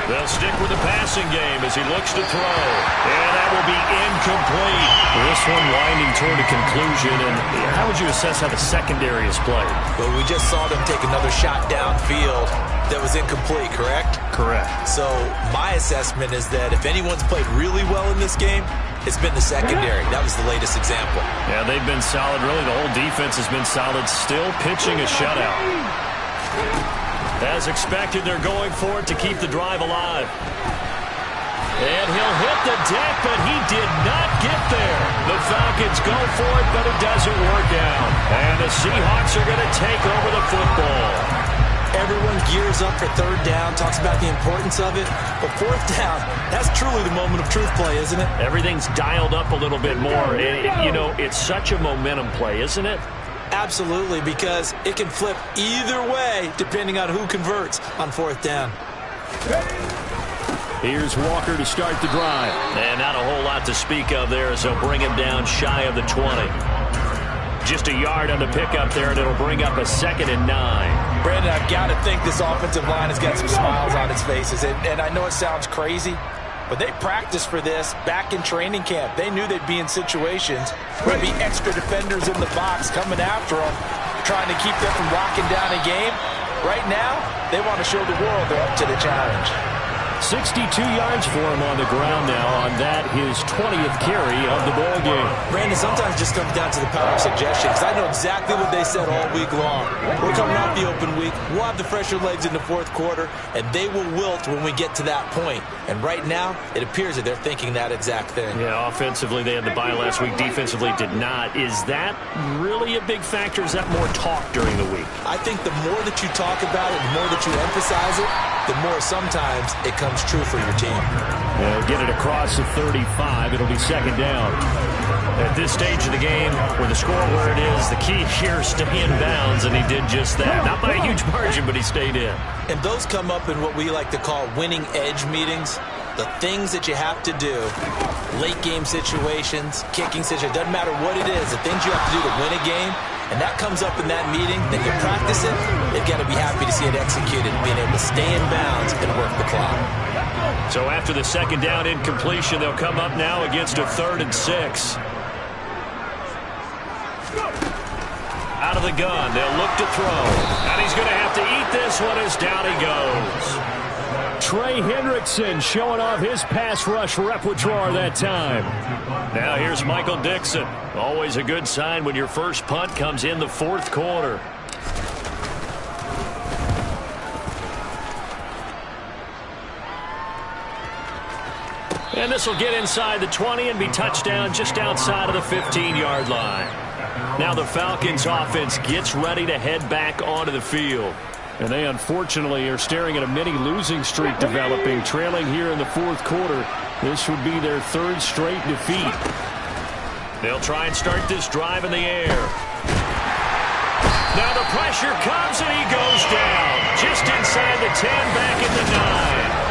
They'll stick with the passing game as he looks to throw. And that will be incomplete. This one winding toward a conclusion. And how would you assess how the secondary has played? Well, we just saw them take another shot downfield that was incomplete, correct? Correct. So my assessment is that if anyone's played really well in this game, it's been the secondary. That was the latest example. Yeah, they've been solid. Really, the whole defense has been solid. Still pitching a shutout. As expected, they're going for it to keep the drive alive. And he'll hit the deck, but he did not get there. The Falcons go for it, but it doesn't work out. And the Seahawks are going to take over the football. Everyone gears up for 3rd down, talks about the importance of it. But 4th down, that's truly the moment of truth play, isn't it? Everything's dialed up a little bit more. You know, it's such a momentum play, isn't it? Absolutely, because it can flip either way depending on who converts on 4th down. Here's Walker to start the drive. And not a whole lot to speak of there as they'll bring him down shy of the 20. Just a yard on the pickup there, and it'll bring up a 2nd and 9. Brandon, I've got to think this offensive line has got some smiles on its faces. And I know it sounds crazy, but they practiced for this back in training camp. They knew they'd be in situations where there'd be extra defenders in the box coming after them, trying to keep them from locking down a game. Right now, they want to show the world they're up to the challenge. 62 yards for him on the ground now on that, his 20th carry of the ball game. Brandon, sometimes it just comes down to the power of suggestion, because I know exactly what they said all week long. We're coming off the open week. We'll have the fresher legs in the fourth quarter, and they will wilt when we get to that point. And right now, it appears that they're thinking that exact thing. Yeah, offensively, they had the bye last week. Defensively, did not. Is that really a big factor? Is that more talk during the week? I think the more that you talk about it, the more that you emphasize it, the more sometimes it comes true for your team. They'll get it across the 35. It'll be 2nd down. At this stage of the game, with the score where it is, the key here is stay in bounds, and he did just that. Not by a huge margin, but he stayed in. And those come up in what we like to call winning edge meetings. The things that you have to do, late game situations, kicking situations, doesn't matter what it is, the things you have to do to win a game, and that comes up in that meeting, then you practice it, they've got to be happy to see it executed, being able to stay in bounds and work the clock. So after the 2nd down incompletion, they'll come up now against a 3rd and 6. Out of the gun, they'll look to throw. And he's going to have to eat this one as down he goes. Trey Hendrickson showing off his pass rush repertoire that time. Now here's Michael Dixon. Always a good sign when your first punt comes in the 4th quarter. And this will get inside the 20 and be touchdown just outside of the 15-yard line. Now the Falcons offense gets ready to head back onto the field. And they unfortunately are staring at a mini losing streak developing, trailing here in the 4th quarter. This would be their 3rd straight defeat. They'll try and start this drive in the air. Now the pressure comes and he goes down. Just inside the 10, back in the 9.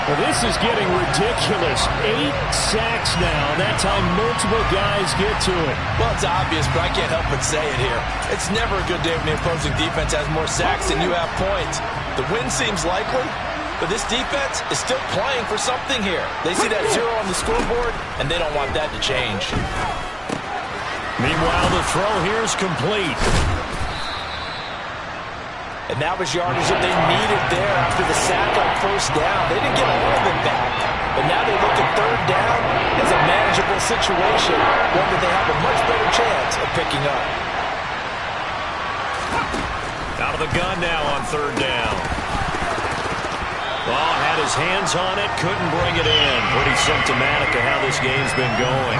Well, this is getting ridiculous. 8 sacks now. That time multiple guys get to it. Well, it's obvious, but I can't help but say it here. It's never a good day when the opposing defense has more sacks than you have points. The win seems likely, but this defense is still playing for something here. They see that 0 on the scoreboard, and they don't want that to change. Meanwhile, the throw here is complete. And that was yardage that they needed there after the sack on 1st down. They didn't get all of it back. But now they look at 3rd down as a manageable situation, one that they have a much better chance of picking up. Out of the gun now on 3rd down. Ball had his hands on it, couldn't bring it in. Pretty symptomatic of how this game's been going.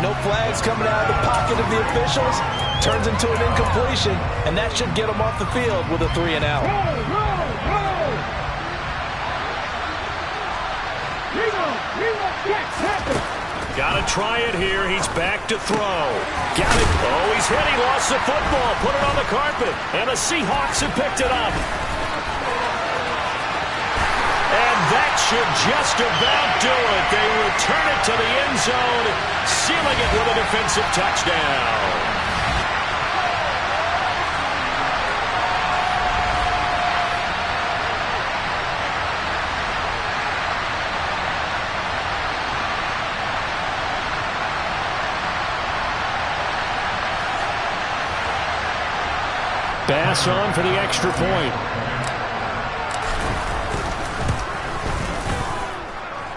No flags coming out of the pocket of the officials. Turns into an incompletion, and that should get them off the field with a 3 and out. Got to try it here. He's back to throw. Got it. Oh, he's hit. He lost the football. Put it on the carpet. And the Seahawks have picked it up. And that should just about do it. They return it to the end zone, sealing it with a defensive touchdown. Bass on for the extra point.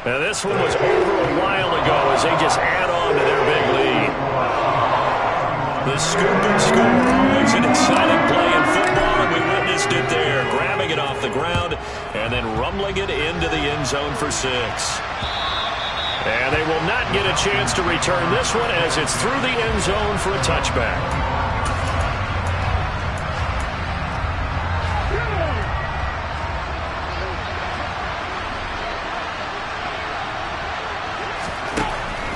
Now this one was over a while ago as they just add on to their big lead. The scoop and score, always an exciting play in football, and we witnessed it there, grabbing it off the ground and then rumbling it into the end zone for 6. And they will not get a chance to return this one as it's through the end zone for a touchback.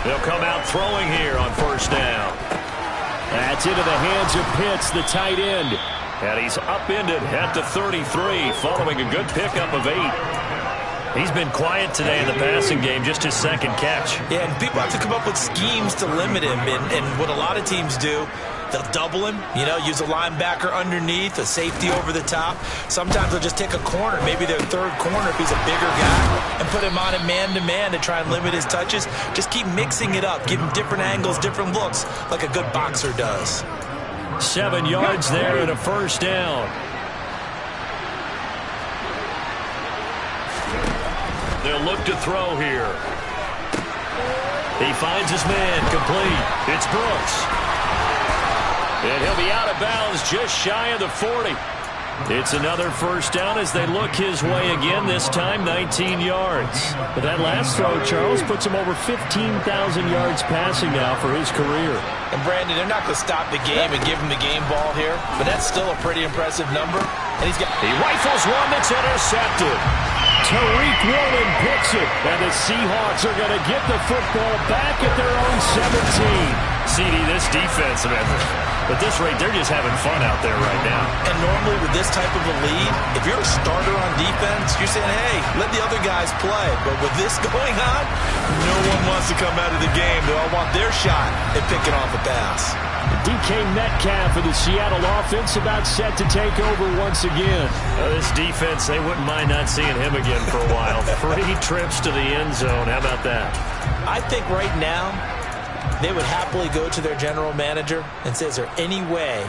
They'll come out throwing here on 1st down. That's into the hands of Pitts, the tight end. And he's upended at the 33 following a good pickup of 8. He's been quiet today in the passing game, just his second catch. Yeah, and people have to come up with schemes to limit him. And what a lot of teams do, they'll double him, use a linebacker underneath, a safety over the top. Sometimes they'll just take a corner, maybe their third corner if he's a bigger guy, and put him on it man-to-man to try and limit his touches. Just keep mixing it up, give him different angles, different looks, like a good boxer does. 7 yards there and a first down. They'll look to throw here. He finds his man, complete. It's Brooks. And he'll be out of bounds just shy of the 40. It's another first down as they look his way again, this time 19 yards. But that last throw, Charles, puts him over 15,000 yards passing now for his career. And Brandon, they're not going to stop the game and give him the game ball here, but that's still a pretty impressive number. And he rifles one that's intercepted. Tariq Woolen picks it, and the Seahawks are going to get the football back at their own 17. CD, this defense, man, at this rate, they're just having fun out there right now. And normally with this type of a lead, if you're a starter on defense, you're saying, hey, let the other guys play. But with this going on, no one wants to come out of the game. They all want their shot at picking off a pass. DK Metcalf of the Seattle offense about set to take over once again. This defense, they wouldn't mind not seeing him again for a while. 3 trips to the end zone. How about that? I think right now they would happily go to their general manager and say, is there any way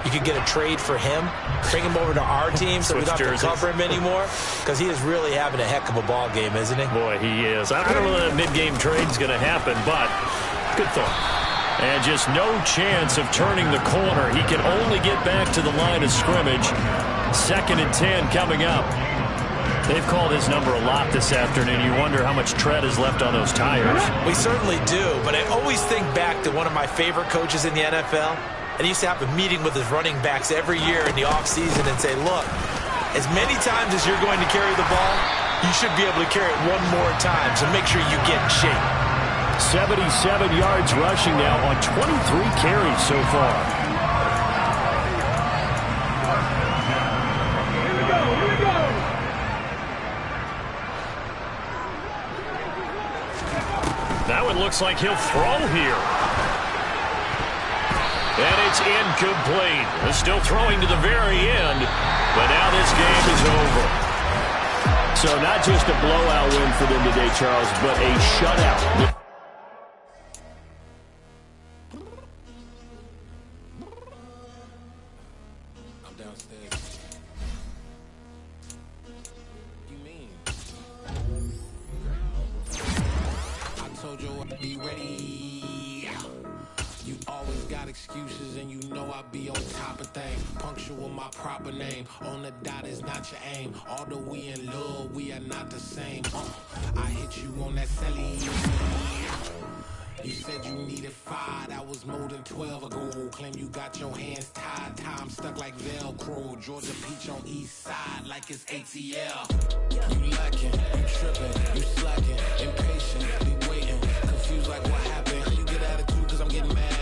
you could get a trade for him? Bring him over to our team so we don't have to cover him anymore? Because he is really having a heck of a ball game, isn't he? Boy, he is. I don't know that mid-game trade's going to happen, but good thought. And just no chance of turning the corner. He can only get back to the line of scrimmage. 2nd and 10 coming up. They've called his number a lot this afternoon. You wonder how much tread is left on those tires. We certainly do, but I always think back to one of my favorite coaches in the NFL. And he used to have a meeting with his running backs every year in the offseason and say, look, as many times as you're going to carry the ball, you should be able to carry it one more time, so make sure you get in shape. 77 yards rushing now on 23 carries so far. That one looks like he'll throw here. And it's incomplete. They're still throwing to the very end, but now this game is over. So not just a blowout win for them today, Charles, but a shutout. Excuses and you know I be on top of things. Punctual my proper name. On the dot is not your aim. Although we in love, we are not the same. I hit you on that celly. You said you needed 5, that was more than 12 ago. Claim you got your hands tied, time stuck like Velcro. Georgia Peach on east side like it's ATL. You lacking, you tripping, you slacking, impatient, be waiting, confused like what happened. You get attitude cause I'm getting mad.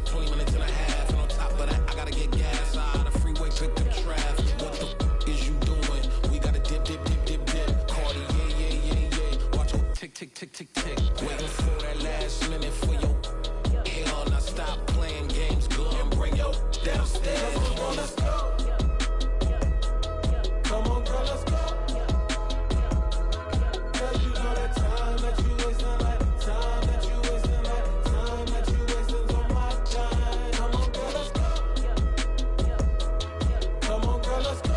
20 minutes and a half, and on top of that, I gotta get gas out of the freeway, pick up traffic. What the is you doing? We gotta dip, dip, dip, dip, dip. Cardi, yeah. Watch it tick, tick, tick, tick, tick. Waiting for that last minute for your hell. Now stop playing games, go and bring your downstairs. Come on, let's go. Come on, girl, let's go. Girl, you know that time that you wasting, like time that you wasting, like time that you wasting on my time. Come on, girl, let's go. Come on, girl, let's go.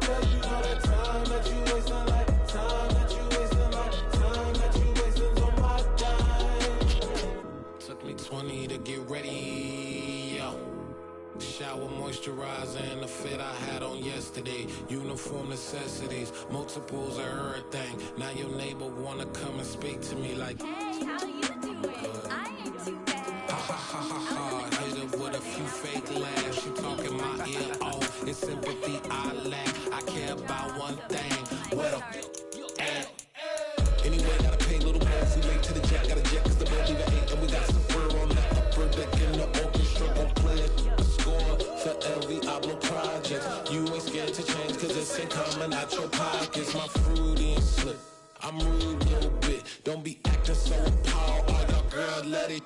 Girl, you know that time that you wasting, like time that you wasting, like time that you wasting on my time. Took me 20 to get ready, yo. Shower moisturizer and the fit I had on yesterday. Uniform necessities, multiples of everything. Now your neighbor wanna come and speak to me like, hey, how you doing? I ain't too bad. Ha ha ha ha ha. Hit her with a few fake laughs. She talking my ear off. It's sympathy I lack. I care about one thing. Where the at? Anyway, gotta pay a little more if we late to the jet. Got a jet cause the boat leave at 8. And we got some fur on the upper deck in the orchestra. Gon' play it. Score project. You ain't scared to change cause it's ain't coming out your pockets. My fruity and slick, I'm rude a little bit. Don't be acting so appalled. All y'all girl, let it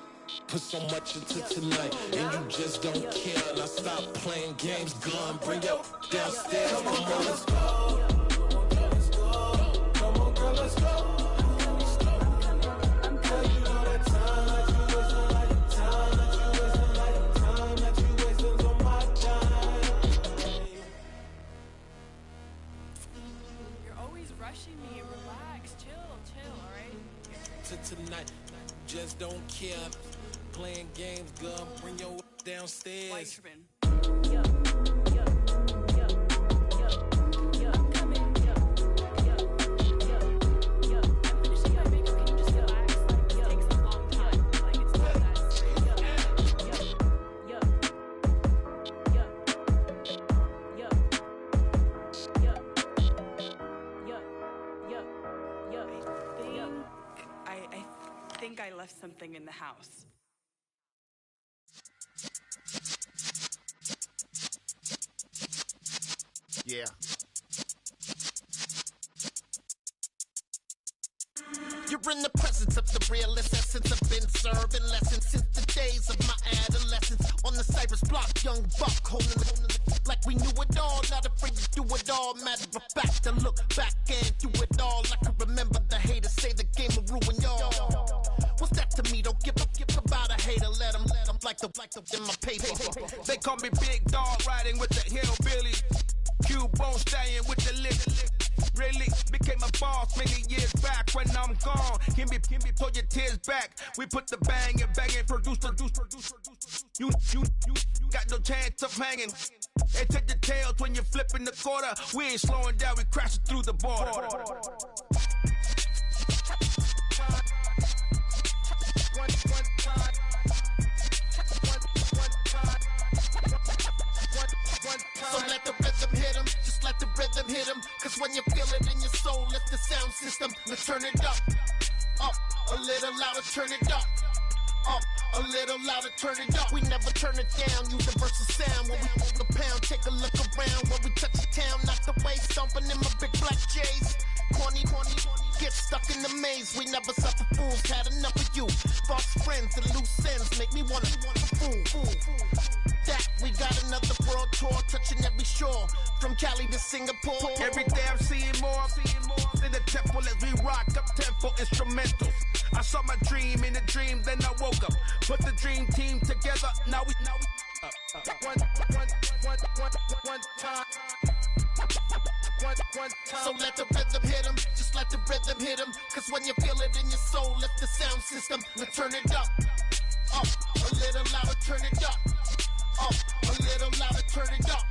put so much into tonight. And you just don't care. Now stop playing games, gun, bring your downstairs. Come on, girl, let's go. Come on, girl, let's go. Tonight, just don't care. Playing games, girl, bring your downstairs. I left something in the house. Yeah. You're in the presence of the realest essence. I've been serving lessons since the days of my adolescence. On the Cypress block, young buck holding it like we knew it all. Not afraid to do it all. Matter of fact, to look back and do it all. I can remember the haters say the game will ruin y'all. What's that to me? Don't give about a hater. Let them like the in my paper. They call me Big Dog, riding with the hillbillies. Q-Bone staying with the lick. Really became a boss many years back. When I'm gone, can be pull your tears back. We put the bang and produce. You got no chance of hanging. They take the tails when you're flipping the quarter. We ain't slowing down, we crashing through the border. So let the rhythm hit him, just let the rhythm hit him. Cause when you feel it in your soul, lift the sound system. Let's turn it up, a little louder, turn it up, a little louder, turn it up. We never turn it down, universal sound. When we move the pound, take a look around. When we touch the town, knock the way, stomping in my big black J's. Corny, get stuck in the maze. We never suffer fools, had enough of you. False friends and loose ends make me wanna fool. That we got another world tour, touching every shore, from Cali to Singapore. Every day I'm seeing more in the temple as we rock up tempo instrumentals. I saw my dream in a dream, then I woke up. Put the dream team together, now we one time. So let the rhythm hit him, just let the rhythm hit him. Cause when you feel it in your soul, lift the sound system. Now turn it up, a little louder, turn it up, a little louder, turn it up.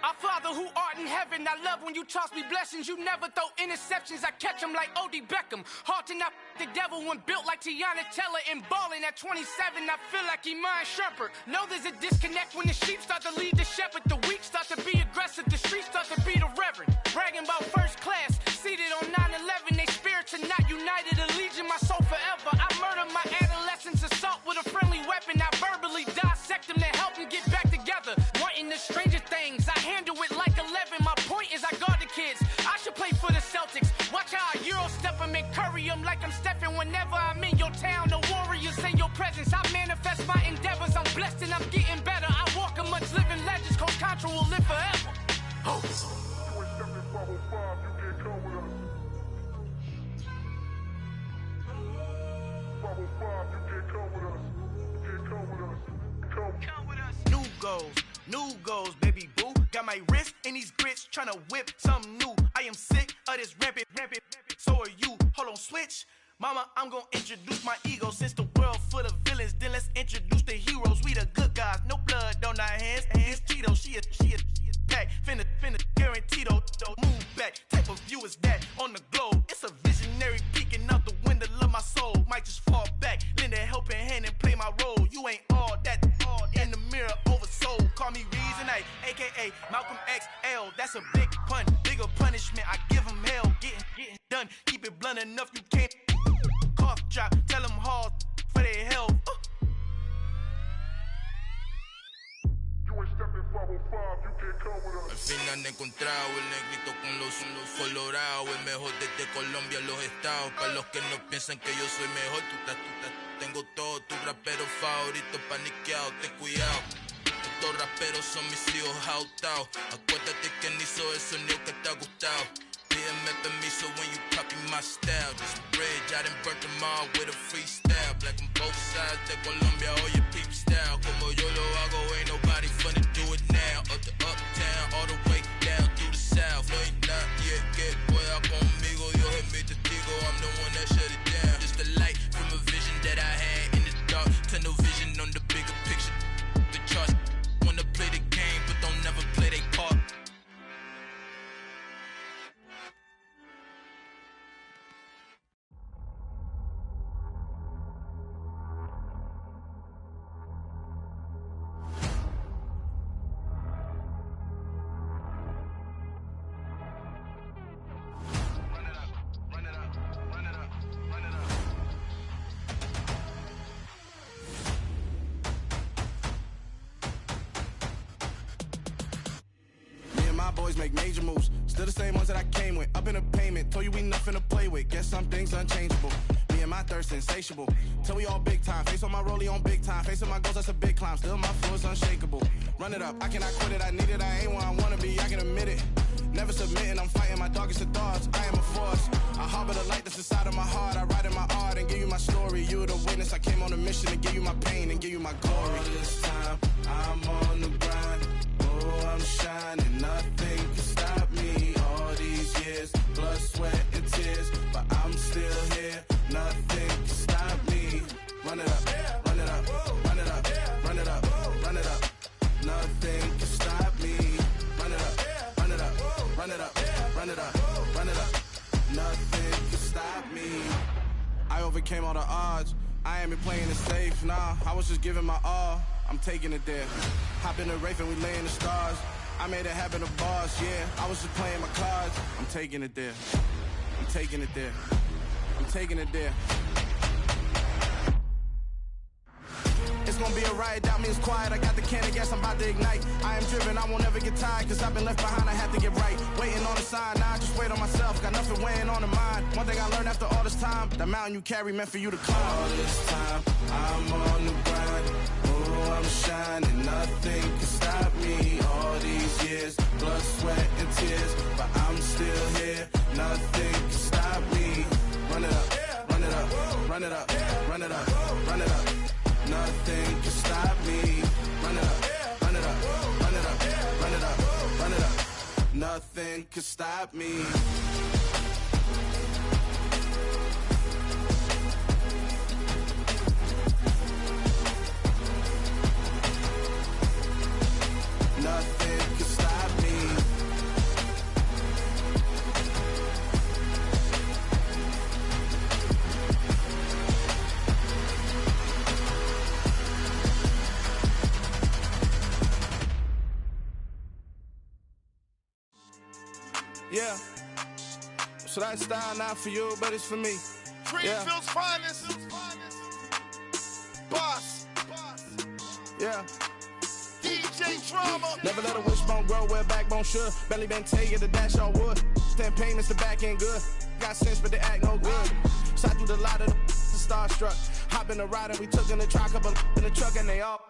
Our Father who art in heaven, I love when you toss me blessings. You never throw interceptions, I catch them like O.D. Beckham. Hard to not the devil when built like Tiana Teller and balling at 27. I feel like Iman Shumpert. Know there's a disconnect when the sheep start to lead the shepherd. The weak start to be aggressive, the streets start to be the reverend. Bragging about first class, seated on 9/11. They spirits are not united, a legion, my soul forever. I murder my adolescence, assault with a friendly weapon. I verbally dissect them to help them get back together. Wanting the stranger things, I handle it like 11. My point is I guard the kids. I should play for the Celtics. Watch how I Euro step them and curry them like I'm stepping. Whenever I'm in your town, the warriors in your presence. I manifest my endeavors. I'm blessed and I'm getting better. I walk amongst living legends. Coach Contra will live forever. Hawks. New goals, baby boo. Got my wrist in these grits, tryna whip something new. I am sick of this rampant. So are you. Hold on, switch. Mama, I'm gonna introduce my ego. Since the world full of villains, then let's introduce the heroes. We the good guys, no blood on our hands. It's Tito, she a back. Finna guarantee though, move back. Type of view is that on the globe. It's a visionary peeking out the window of my soul. Might just fall back, lend a helping hand and play my role. You ain't all that in the mirror oversold. Call me Reason A, aka Malcolm XL. That's a big pun, bigger punishment. I give him hell, getting done. Keep it blunt enough, you can't cough drop. Tell them hard for their health. Al fin han encontrado el negrito con los colorados, el mejor desde Colombia, los estados. Para los que no piensan que yo soy mejor, tengo todos tus raperos favoritos paniqueados, ten cuidado. Estos raperos son mis hijos jautados. Acuérdate que ni hizo el sonido que te ha gustado. Pídeme permiso when you copy my style. This bridge, I done burnt them all with a freestyle. Black on both sides de Colombia, oye peep style. Como yo lo hago, ain't nobody finna do it now. Up to uptown, all the way down through the south. No hay nadie que pueda conmigo, Dios es mi testigo. I'm the one that shut it down. Just the light from a vision that I had in the dark. Tunnel vision on the bigger picture. The charts wanna play the game, but don't never play their part. Boys make major moves, still the same ones that I came with. Up in a payment, told you we nothing to play with. Guess some things unchangeable. Me and my thirst insatiable. Till we all big time. Face on my rollie on big time. Facing my goals, that's a big climb. Still my flow is unshakable. Run it up, I cannot quit it. I need it, I ain't where I wanna be. I can admit it. Never submitting, I'm fighting my darkest of thoughts. I am a force. I harbor the light that's inside of my heart. I write in my art and give you my story. You are the witness. I came on a mission to give you my pain and give you my glory. All this time, I'm on the grind. Oh, I'm shining. Nothing can stop me. All these years, blood, sweat, and tears. But I'm still here. Nothing can stop me. Run it up, run it up, run it up, run it up, run it up. Nothing can stop me. Run it up, run it up, run it up, run it up, run it up. Nothing can stop me. I overcame all the odds. I ain't been playing it safe, nah. I was just giving my all. I'm taking it there. Hop in the Wraith and we lay in the stars. I made it happen to bars, yeah. I was just playing my cards. I'm taking it there. I'm taking it there. I'm taking it there. It's gonna be a riot, doubt me it's quiet. I got the can of gas, I'm about to ignite. I am driven, I won't ever get tired. Cause I've been left behind, I have to get right. Waiting on the sign, now I just wait on myself. Got nothing weighing on the mind. One thing I learned after all this time, the mountain you carry meant for you to climb. All this time, I'm on the grind. Oh, I'm shining, nothing can stop me. All these years, blood, sweat, and tears. But I'm still here, nothing can stop me. Run it up, run it up, run it up, run it up, run it up. Nothing can stop me. Run it up, run it up, run it up, run it up, run it up. Nothing can stop me. Nothing can stop me. Yeah. So that style not for you, but it's for me. Greenfield's finest. Boss. Yeah. DJ Drama. Never let a wishbone grow where backbone should. Belly been taking the dash all wood. Stand payments, the back end good. Got sense, but they act no good. Shot through the lot of the starstruck. Hop in the ride and we took in the truck, couple in the truck and they all.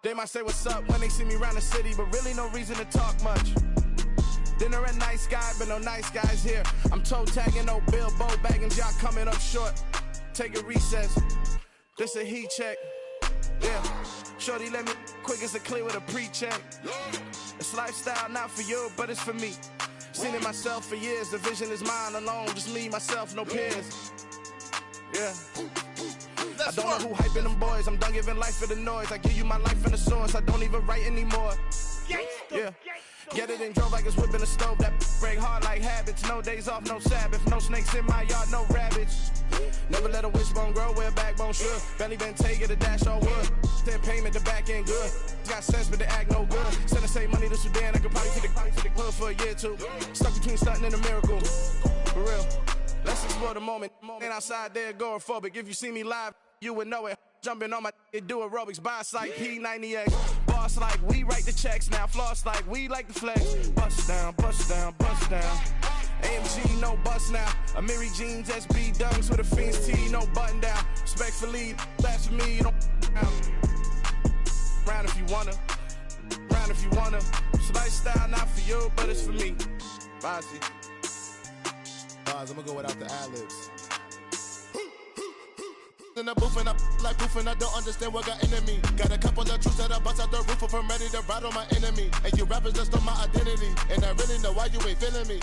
They might say what's up when they see me around the city, but really no reason to talk much. Dinner at Nice Guy, but no nice guys here. I'm toe tagging, no Bilbo bagging, y'all coming up short. Take a recess. This a heat check. Yeah. Shorty let me quick as a clear with a pre-check. It's lifestyle not for you, but it's for me. Seen it myself for years. The vision is mine alone. Just me, myself, no peers. Yeah. I don't know who hyping them boys. I'm done giving life for the noise. I give you my life in the source. I don't even write anymore. Yeah. Get it and drove like it's whipping a stove. That break hard like habits. No days off, no Sabbath. No snakes in my yard, no rabbits. Never let a wishbone grow where a backbone should. Belly been taking a dash all wood. Then payment, the back end good. Got sense, but the act no good. Send the same money to Sudan. I could probably take the hood for a year or two. Stuck between stunting and a miracle. For real. Let's explore the moment. Ain't outside there agoraphobic. If you see me live, you would know it. Jumping on my do aerobics. Boss like P90X. Boss like we write the checks now. Floss like we like the flex. Bust down, bust down, bust down. AMG, no bust now. Amiri jeans, SB dunks with a Fiends T, no button down. Respectfully, that's for me, you don't round if you wanna. Round if you wanna. It's a lifestyle, not for you, but it's for me. Bossy. I'm gonna go without the ad-libs. In the booth and I like proof and I don't understand what got into me. Got a couple of truths that I bust out the roof if I'm ready to ride on my enemy. And you rappers just stole my identity. And I really know why you ain't feeling me.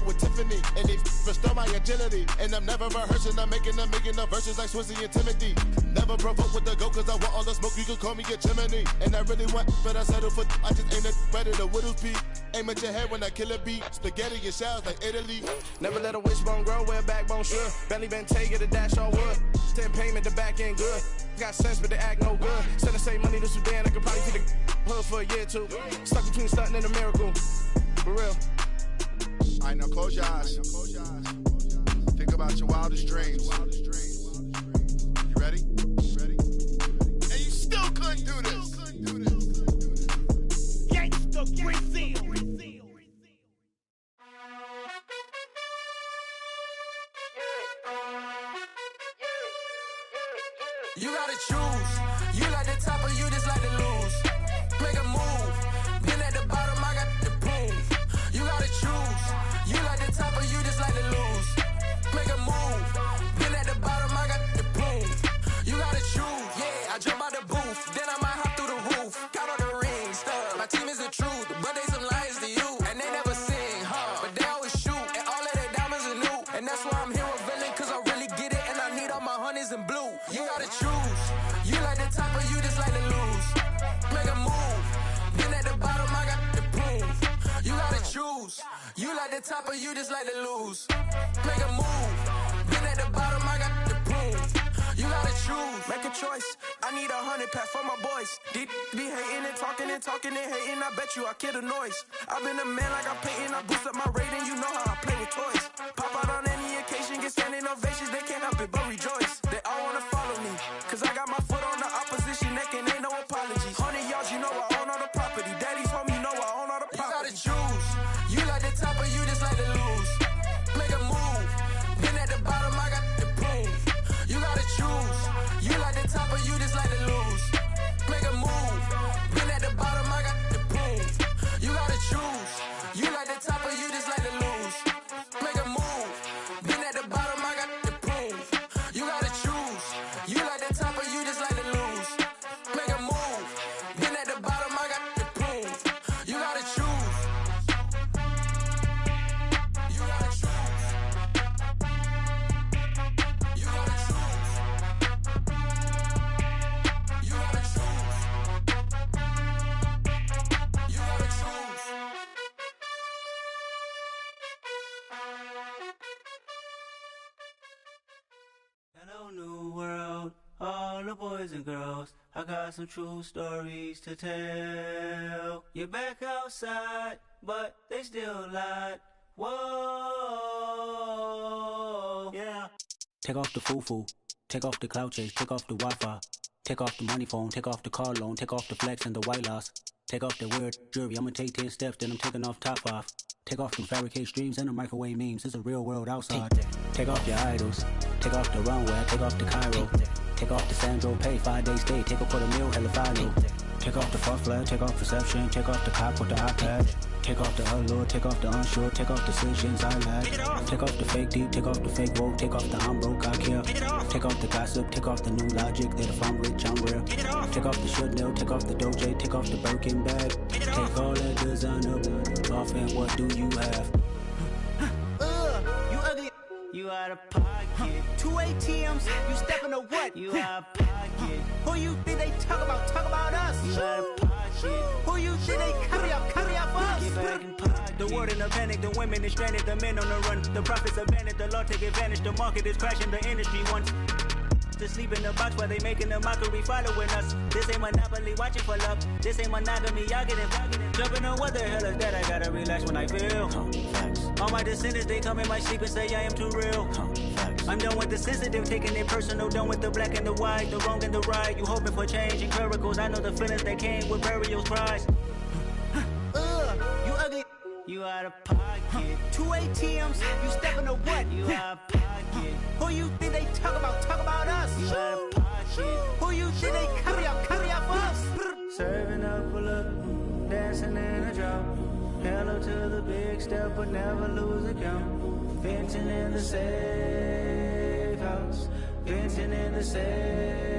With Tiffany, and they restore my agility. And I'm never rehearsing, I'm making a million of verses like Swizzy and Timothy. Never provoke with the go, cause I want all the smoke, you can call me a chimney. And I really want, but I settle for, I just ain't ready to whittle peak. Aim at your head when I kill a beat. Spaghetti and shells like Italy. Never let a wishbone grow where a backbone should. Belly been taking a dash all wood. Then payment, the back end good. Got sense, but the act no good. Send the same money to Sudan, I could probably take the hood for a year or two. Stuck between stunting and a miracle. For real. Alright, now close your eyes. Think about your wildest dreams. You ready? And you still couldn't do this. Gangsta Brazil. You gotta choose. You like the top or you just like to lose. Make a move. Been at the bottom, I got the proof. You gotta choose. You like the top or you just like to lose. Make a move. Been at the bottom, I got the proof. You gotta choose. Yeah, I jump out the booth. Then I might hop through the roof. Count on the rings, stuff. My team is the truth, but they some liars to you. And they never sing, but they always shoot. And all of their diamonds are new. And that's why I'm here with villain, cause I really get it. And I need all my honeys in blue. You gotta choose. You like the top or you just like to lose. Make a move. Been at the bottom, I got the proof. You gotta choose. You like the top or you just like to lose. Make a move. Been at the bottom, I got the proof. You gotta choose. Make a choice. I need 100 pack for my boys. Deep be hating and talking and hating. I bet you I kill the noise. I've been a man like I'm painting. I boost up my rating. You know how I play with toys. Pop out on any occasion, get standing ovations. They can't help it but rejoice. They all wanna follow me, cause I got my foot on the opposition neck and ain't no apologies. 100 yards, you know I own all the property. Daddy's home, you know I own all the property. You gotta choose. You like the top or you just like to lose. Make a move. Been at the bottom, I got the proof. You gotta choose. You like the top or you just like to lose. Make a move. Been at the bottom, I got the proof. You gotta choose. You like the top or you just like to lose. Make a move. Been at the bottom, I got the proof. You gotta choose. You like the top or you just like to lose. Make a move. Been at the bottom, I got the proof. You gotta choose. You gotta choose. You gotta choose. You gotta choose. You gotta choose. Hello, new world, all the boys and girls. I got some true stories to tell. You're back outside, but they still lied. Whoa, yeah. Take off the foo-foo, take off the cloud chase, take off the Wi-Fi, take off the money phone, take off the car loan, take off the flex and the white loss, take off the weird jewelry. I'ma take 10 steps, then I'm taking off top 5. Take off them fabricate streams and the microwave memes. It's a real world outside. Take off your idols, take off the runway, take off the Cairo, take off the Sandro Pay, 5-day stay, take off for the meal, hella follow. Take off the fuck flag, take off perception, take off the cop with the iPad. Take off the allure, take off the unsure, take off decisions I lack. Take off the fake deep, take off the fake woke, take off the I'm broke, I care. Take off the gossip, take off the new logic that if I'm rich, I'm real. Take off the should know, take off the Doja, take off the Birkin bag. Take all that designer off and what do you have? You ugly. You out of pocket. 2 ATMs, you stepping to what? You out of pocket. Who you think they talk about? Talk about us. You out of pocket. Who you think they carry up? Carry up. off us. Get back in pocket. The world in a panic, the women is stranded, the men on the run. The profits abandoned, the law take advantage. The market is crashing, the industry wants to sleep in the box while they making a mockery following us. This ain't Monopoly, watching for love. This ain't monogamy, y'all get it. Jumping on what the hell is that? I gotta relax when I feel. All my descendants, they come in my sleep and say I am too real. I'm done with the sensitive, taking it personal. Done with the black and the white, the wrong and the right. You hoping for change and miracles. I know the feelings that came with burial cries. You ugly. You out of pocket. 2 Y.T.Ms, you stepping to what? You out of pocket. Who you think they talk about us? You out of pocket. Who you think they carry up us? Serving up a look, dancing in a drop. Hello to the big step, but never lose a count. Venting in the safe house. Venting in the safe.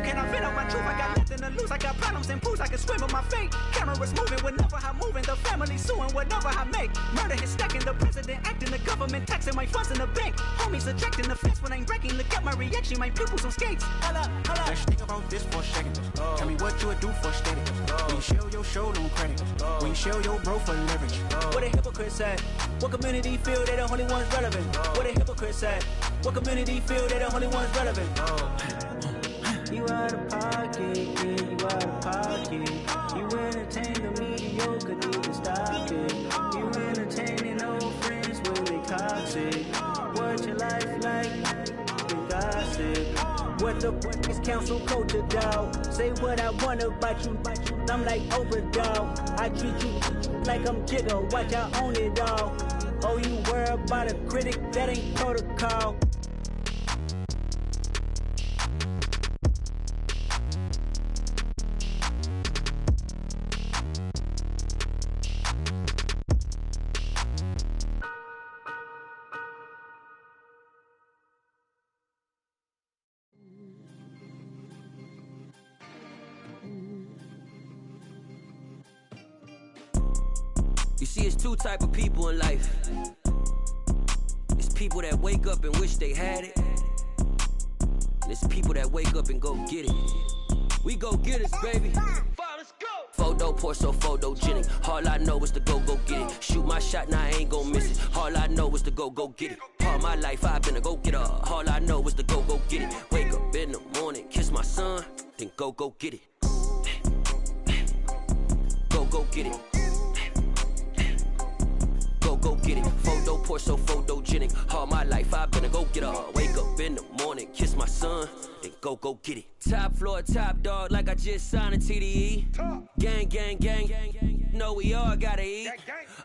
Can I vent out my truth? I got nothing to lose. I got problems and pools. I can swim with my fate. Cameras moving whenever I'm moving. The family suing whatever I make. Murder is stacking. The president acting. The government taxing my funds in the bank. Homies subtracting the fence when I'm breaking. Look at my reaction. My pupils on skates. Holla. Let's think about this for a second. Tell me what you would do for status. When you show your show, no credit. When you show your bro for leverage. What a hypocrite said. What community feel they the only ones relevant? What a hypocrite said. What community feel they the only ones relevant? You out of pocket, yeah, you out of pocket. You entertain the mediocre, need to stop it. You entertaining old friends when they toxic. What your life like? You gossip. What the is council culture, dog? Say what I want about you. I'm like overdog. I treat you like I'm Jigga. Watch I own it all. Oh, you worry about a critic? That ain't protocol. You see, it's two type of people in life. It's people that wake up and wish they had it. And it's people that wake up and go get it. We go get it, baby. Photo pour so photogenic. All I know is to go get it. Shoot my shot, now I ain't gon' miss it. All I know is to go get it. All my life I've been a go getter. All I know is to go get it. Wake up in the morning, kiss my son, then go get it. Go get it. Go get it. Photo pour so photogenic. All my life I've been a go getter. Wake up in the morning, kiss my son, then go get it. Top floor, top dog, like I just signed a TDE. Gang. Know we all gotta eat.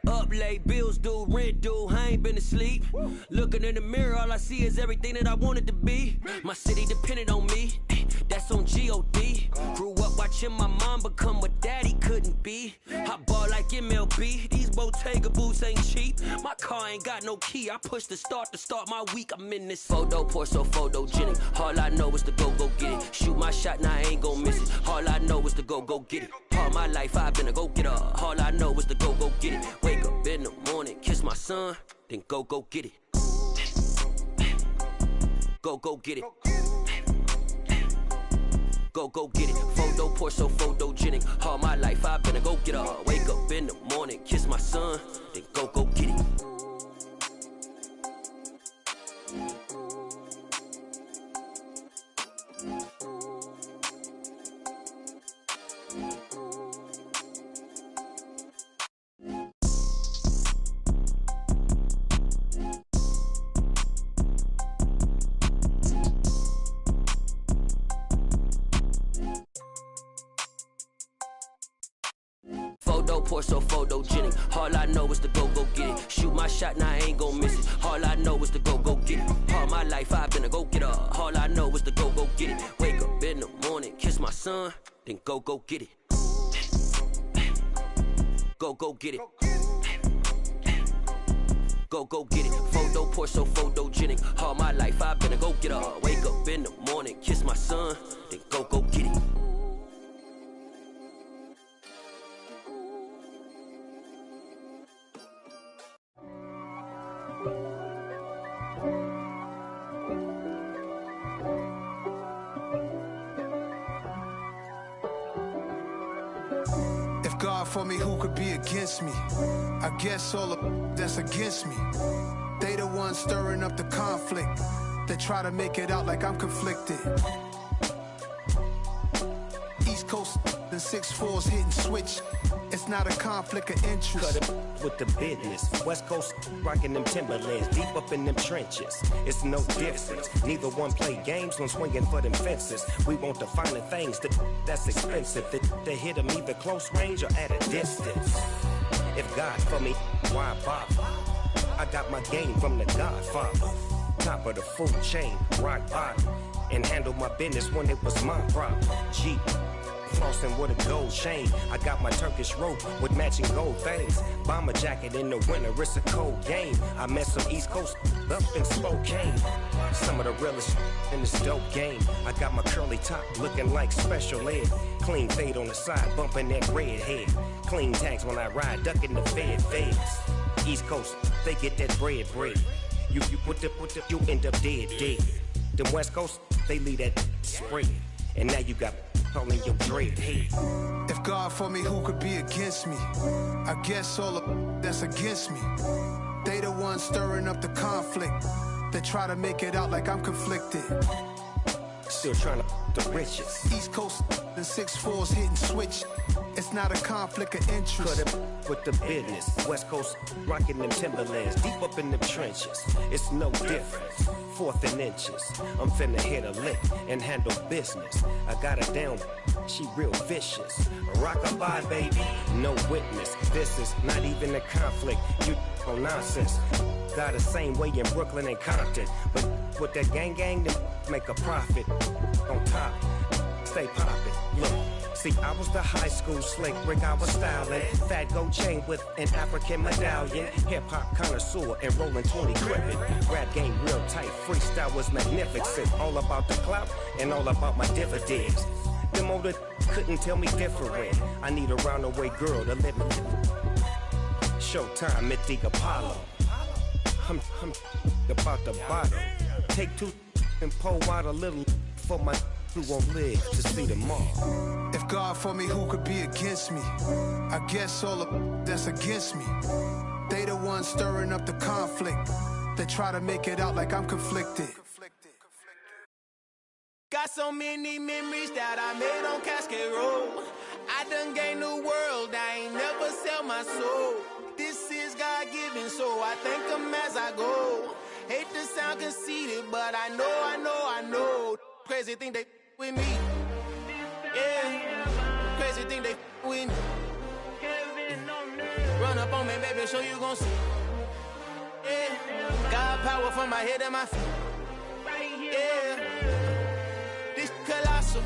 Up late, bills due, rent due. I ain't been asleep. Looking in the mirror, all I see is everything that I wanted to be. My city depended on me. That's on G.O.D. Grew up watching my mom become what daddy couldn't be. I ball like MLB. These Bottega boots ain't cheap. My car ain't got no key. I push the start to start my week. I'm in this photo pour so photogenic. All I know is to go get it. Shoot my shot, now I ain't gon' miss it. All I know is to go get it. All my life I've been a go getter. All I know is to go get it. Wake up in the morning, kiss my son, then go get it. Go get it. Go get it. Photo pour so photogenic. All my life I've been a go getter. Wake up in the morning, kiss my son, then go get it. Photo pour so photogenic. All I know is to go get it. Shoot my shot, now I ain't gon' miss it. All I know is to go get it. All my life I've been a go getter. All I know is to go get it. Wake up in the morning, kiss my son, then go get it. Go get it. Go get it. Photo pour so photogenic. All my life I've been a go getter. Wake up in the morning, kiss my son, then go get it. for me, who could be against me? I guess all of that's against me. They the ones stirring up the conflict. They try to make it out like I'm conflicted. East Coast, the 6'4s hitting switch. It's not a conflict of interest. Cut it with the business. West Coast rocking them Timberlands, deep up in them trenches. It's no difference. Neither one play games when swinging for them fences. We want the finer things that's expensive. That hit them either close range or at a distance. If God for me, why bother? I got my game from the Godfather. Top of the food chain, rock bottom. And handle my business when it was my problem. G. Flossing with a gold chain. I got my Turkish rope with matching gold things. Bomber jacket in the winter, it's a cold game. I met some East Coast up in Spokane. Some of the realest in this dope game. I got my curly top looking like special ed. Clean fade on the side, bumping that red head. Clean tags when I ride, ducking the feds. East Coast, they get that bread. You you end up dead. Them West Coast, they leave that spread. And now you got all in your dread head. If God for me, who could be against me? I guess all of that's against me. They the ones stirring up the conflict. They try to make it out like I'm conflicted. Still trying to the riches. East Coast, the 6'4s hitting switch. It's not a conflict of interest. Cut it with the business. West Coast rocking them Timberlands, deep up in them trenches. It's no difference. 4th and inches. I'm finna hit a lick and handle business. I got her down, she real vicious. Rockabye, baby, no witness. This is not even a conflict. You on nonsense. Got the same way in Brooklyn and Compton, but with that gang, them make a profit. On top, stay poppin'. Look. See, I was the high school slick brick, I was styling. Fat gold chain with an African medallion. Hip-hop connoisseur and rolling 20 gripping. Rap game real tight, freestyle was magnificent. All about the clout and all about my dividends. Them older couldn't tell me different. I need a roundaway girl to live with. Showtime at the Apollo. I'm about the bottom. Take 2 and pull out a little for my who won't live to see tomorrow. If God for me, who could be against me? I guess all of that's against me. They the ones stirring up the conflict. They try to make it out like I'm conflicted. Got so many memories that I made on Cascade Road. I done gained the world, I ain't never sell my soul. This is God-given, so I thank him as I go. Hate to sound conceited, but I know. Crazy thing they with me. Yeah, crazy thing they with me. Run up on me, baby, show you gon' see. Yeah, got power from my head and my feet. Yeah, this colossal.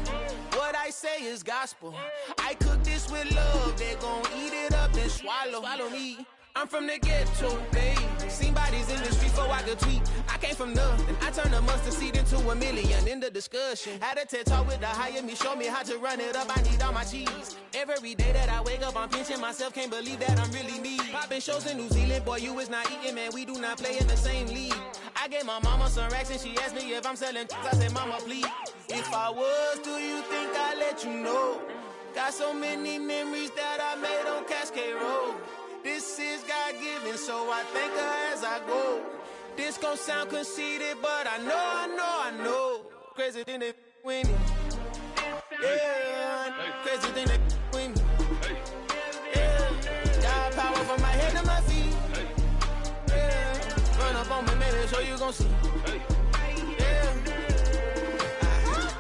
What I say is gospel. I cook this with love. They gon' eat it up and swallow me. I'm from the ghetto, babe. Seen bodies in the street before I could tweet. I came from nothing. I turned a mustard seed into a million in the discussion. Had a TED talk with the higher me, show me how to run it up. I need all my cheese. Every day that I wake up, I'm pinching myself. Can't believe that I'm really me. Popping shows in New Zealand, boy, you is not eating, man. We do not play in the same league. I gave my mama some racks and she asked me if I'm selling. I said, mama, please. If I was, do you think I'd let you know? Got so many memories that I made on Cascade Road. This is God-given, so I thank her as I go. This gon' sound conceited, but I know. Crazy thing they with me. Yeah, crazy thing they with me. Yeah, got power from my head to my feet. Yeah, run up on me, baby, so you gon' see.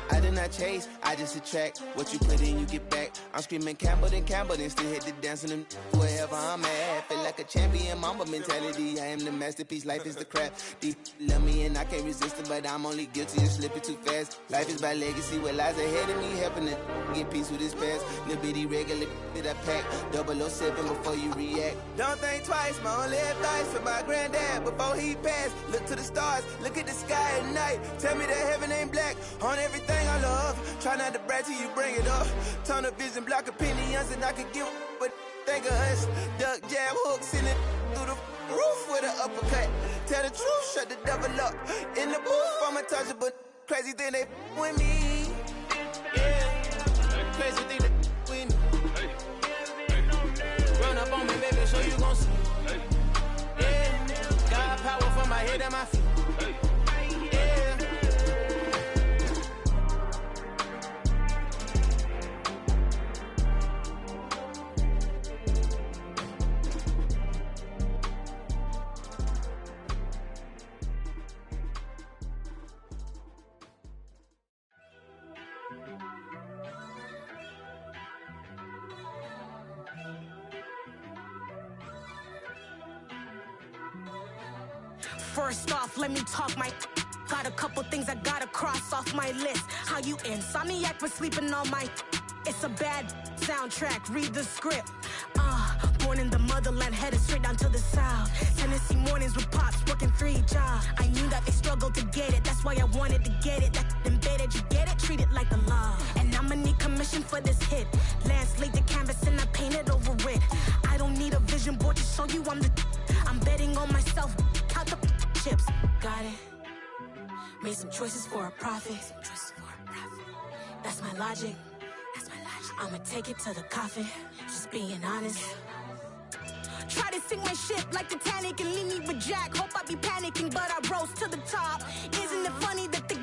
I did not chase, I just attract. What you put in, you get back. I'm screaming Campbell, then still hit the dancing and wherever I'm at. Feel like a champion, mamba mentality. I am the masterpiece, life is the crap. Deep love me and I can't resist it, but I'm only guilty of slipping too fast. Life is by legacy, what lies ahead of me, helping to get peace with this past. Little bitty regular that I pack, 007 before you react. Don't think twice, my only advice for my granddad before he passed. Look to the stars, look at the sky at night. Tell me that heaven ain't black on everything I love. Try not to brag till you bring it up. Tunnel vision, block opinions, and I could give but think of us. Duck, jab, hooks in it through the roof with an uppercut. Tell the truth, shut the devil up. In the booth, I'm untouchable. Crazy thing they with me. Yeah, crazy thing they with me. it, so you gon' see. Yeah, got power from my head and my feet. Yeah. First off, let me talk my. Got a couple things I gotta cross off my list. How you insomniac for sleeping on my. It's a bad soundtrack, read the script. Born in the motherland, headed straight down to the south. Tennessee mornings with pops, working 3 jobs. I knew that they struggled to get it, that's why I wanted to get it. That embedded, you get it, treat it like the law. And I'ma need commission for this hit. Lance laid the canvas and I painted over it. I don't need a vision board to show you I'm betting on myself, count the chips. Got it. Made some choices for a profit. That's my logic. I'ma take it to the coffin, just being honest. Try to sink my ship like Titanic and leave me with Jack. Hope I be panicking, but I rose to the top. Isn't it funny that the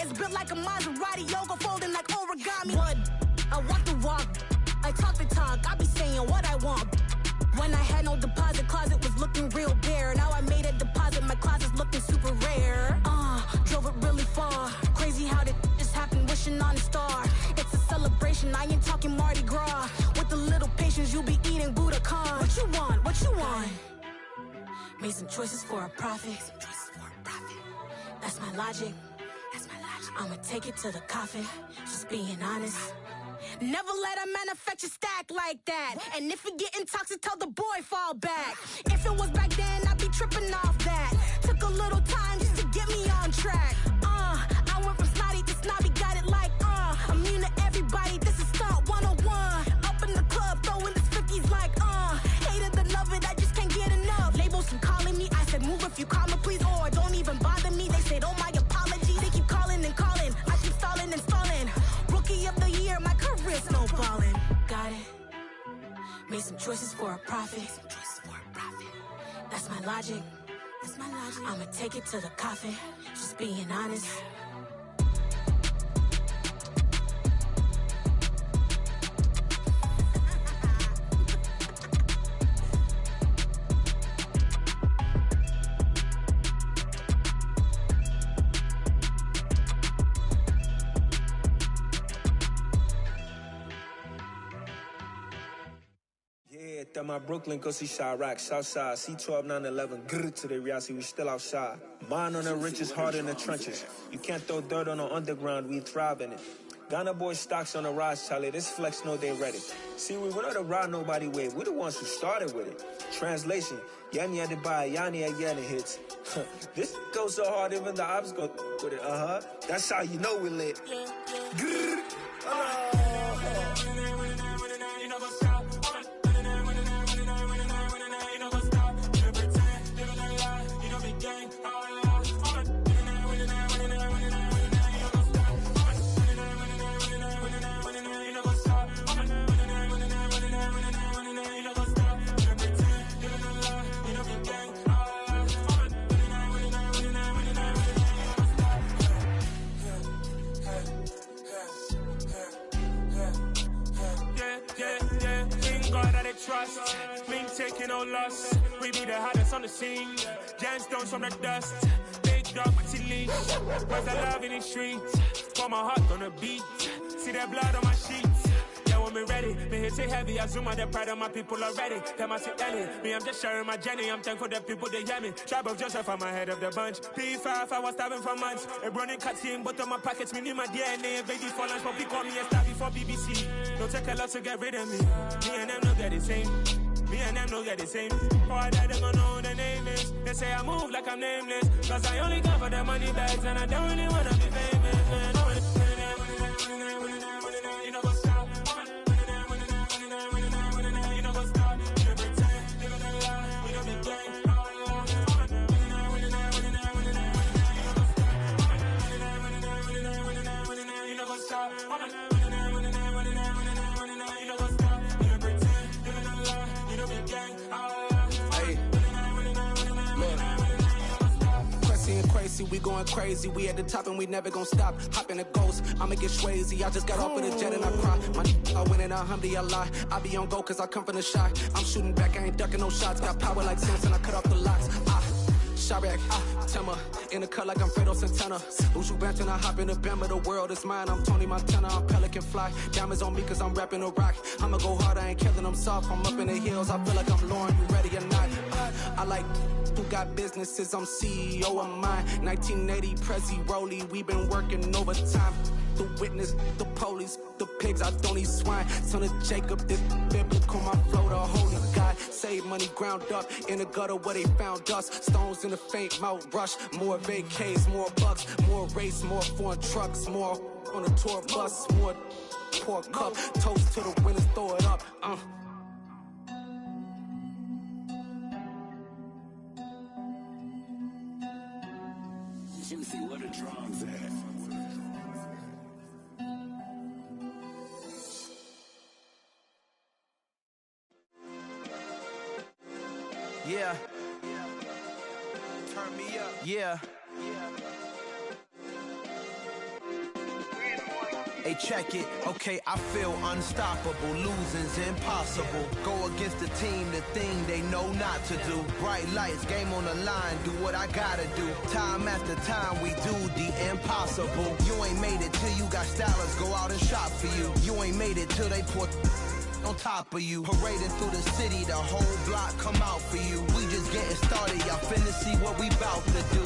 is built like a Maserati, yoga folding like origami? What? I walk the walk, I talk the talk, I be saying what I want. When I had no deposit, closet was looking real bare. Now I made a deposit, my closet's looking super rare. Drove it really far. Crazy how that just happened, wishing on a star. It's a celebration, I ain't talking Mardi Gras. With a little patience, you'll be eating Budokan. What you want? What you want? Made some choices for a profit. That's my logic. I'ma take it to the coffin, just being honest. Never let a manufacture stack like that. And if it getting toxic, tell the boy fall back. If it was back then, I'd be tripping off that. Took a little time just to get me on track. I went from snotty to snobby, got it like immune to everybody, this is stunt 101. Up in the club, throwing the cookies like hate it or love it, I just can't get enough. Labels keep calling me, I said move if you call me please, or don't even bother me. They said oh my apologies, they keep calling and calling. I keep stalling and stalling. Rookie of the year, my career snowballing. Got it. Made some choices for a profit. That's my logic. I'ma take it to the coffin, just being honest. My Brooklyn, go see Chirac, Southside, C12, 911, grr to the Riasi, we still outside. Mine on the richest, heart in the trenches. You can't throw dirt on the underground, we thrive in it. Ghana boys stocks on the rise, Charlie, this flex know they ready. See, we're not a ride nobody wave, we're the ones who started with it. Translation, Yani had to buy, Yani had Yanni hits. This goes so hard, even the ops go with it, That's how you know we lit. Grr. Trust, been taking no loss. We be the hottest on the scene. Gemstones from the dust. Big dog with leash. Where's the love in the streets? Pour my heart on the beat. See that blood on my sheets. Yeah, when me ready, me hit it heavy. I zoom on the pride of my people already. Them I see Ellie. Me, I'm just sharing my journey. I'm thankful the people they hear me. Tribe of Joseph, I'm ahead of the bunch. P5, I was starving for months. A running cut team, but on my pockets, me need my DNA. Baby for lunch, but call me a star before BBC. Don't take a lot to get rid of me. Me and them no get the same. Me and them no get the same. All that they gonna know who the name is. They say I move like I'm nameless. Cause I only come for the money bags and I don't really wanna be famous, man. You know what's up? You know what's up? You pretend, live in a lie. We don't be gang. You know what's up? You know what's up? You pretend, live in a lie. You don't be gang. Tracy, we going crazy. We at the top and we never gonna stop. Hop in a ghost, I'ma get Swayze. I just got off of the jet and I cry. I went in a Humvee, I lie. I be on go cause I come from the shot. I'm shooting back, I ain't ducking no shots. Got power like Samson, I cut off the locks. Chirac, Timmer, in the cut like I'm Fredo Santana. Uju Banton, I hop in the Bama, the world is mine. I'm Tony Montana, I'm Pelican Fly. Diamonds on me cause I'm rapping a rock. I'ma go hard, I ain't killing them soft. I'm up in the hills, I feel like I'm Lauren, you ready or not? I like who got businesses, I'm CEO of mine. 1980 Prezi Rolly, we been working overtime. The witness, the police, the pigs, I don't eat swine. Son of Jacob, this biblical, my flow, the holy God. Save money ground up in the gutter where they found us. Stones in the faint mouth rush. More vacays, more bucks, more race, more foreign trucks, more on a tour bus, more pour cup. Toast to the winners, throw it up. Juicy, what a drums at. Yeah. Turn me up. Yeah. Hey, check it. Okay, I feel unstoppable. Losing's impossible. Go against the team, the thing they know not to do. Bright lights, game on the line. Do what I gotta do. Time after time, we do the impossible. You ain't made it till you got stylists go out and shop for you. You ain't made it till they pour on top of you. Parading through the city, the whole block come out for you. We just getting started, y'all finna see what we bout to do.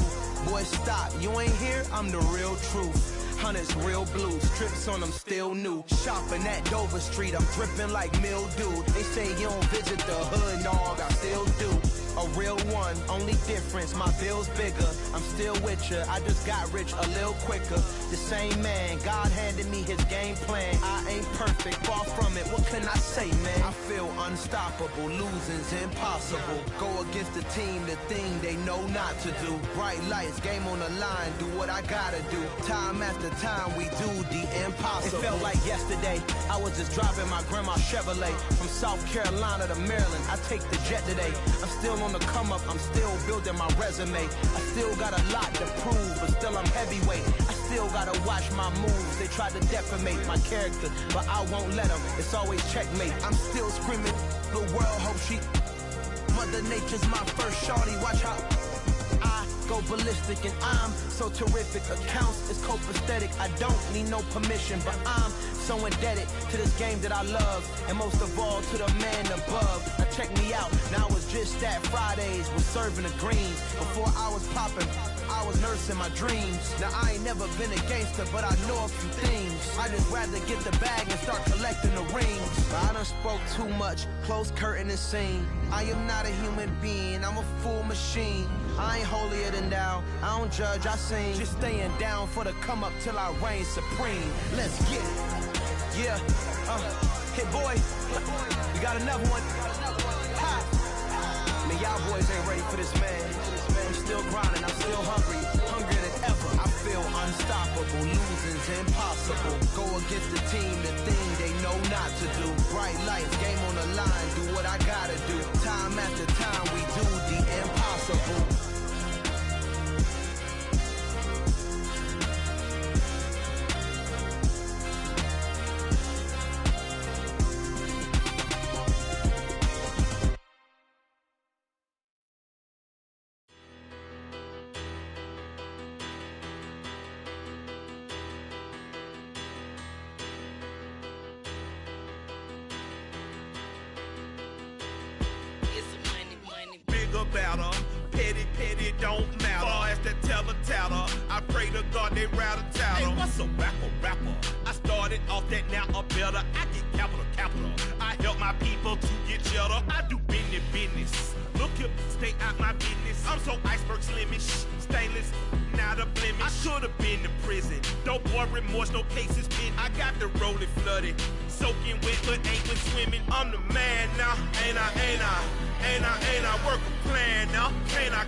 Boy, stop, you ain't here, I'm the real truth. Hunters, real blue, strips on them still new. Shopping at Dover Street, I'm dripping like mildew. They say you don't visit the hood, dog, I still do. A real one, only difference, my bill's bigger. I'm still with ya, I just got rich a little quicker. The same man, God handed me his game plan. I ain't perfect, far from it, what can I say, man? I feel unstoppable, losing's impossible. Go against the team, the thing they know not to do. Bright lights, game on the line, do what I gotta do. Time after time, we do the impossible. It felt like yesterday, I was just driving my grandma's Chevrolet. From South Carolina to Maryland, I take the jet today. I'm still on the come up, I'm still building my resume. I still got a lot to prove, but still I'm heavyweight. I still gotta watch my moves. They try to defamate my character, but I won't let them. It's always checkmate. I'm still screaming, the world hope she. Mother Nature's my first shorty, watch how I go ballistic and I'm so terrific. Accounts is copacetic, I don't need no permission, but I'm so indebted to this game that I love, and most of all to the man above. Now check me out, now it's just that Fridays was serving the greens. Before I was popping, I was nursing my dreams. Now I ain't never been a gangster, but I know a few things. I just rather get the bag and start collecting the rings. I done spoke too much, close curtain and scene. I am not a human being, I'm a full machine. I ain't holier than thou, I don't judge, I sing. Just staying down for the come up till I reign supreme. Let's get it. Yeah, hit boy, we got another one. Ha! Man, y'all boys ain't ready for this, man. I'm still grinding, I'm still hungry, hungrier than ever. I feel unstoppable, losing's impossible. Go against the team, the thing they know not to do. Bright lights, game on the line, do what I gotta do. Time after time, we do the impossible. Better, petty don't matter. Far as the teller tatter, I pray to God they rattle tattle. Hey, what's a rapper? I started off that, now I'm better. I get capital. I help my people to get cheddar. I do business. Look here, stay out my business. I'm so iceberg slimish, stainless, not a blemish. I should've been to prison. Don't boy remorse, no cases pinned. I got the rolling flooded, soaking wet, but ain't been swimming. I'm the man now, ain't I? Work a plan now, can't I?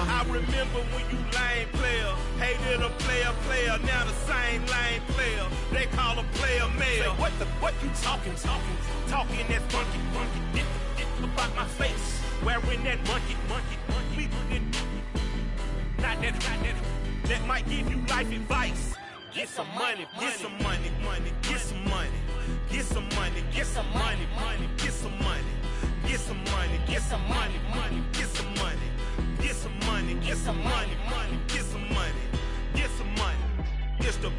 I remember when you lame player, hated a player, now the same lame player. They call a player mayor. Say, what you talking that funky, dip about my face, wearing that monkey. We didn't that might give you life advice. Get some money, get some money, money, get some money, get some money, get some money, money, get some money, get some money, get some money, money, get some money, get some money, get some money, money, get some money, get some money. It's the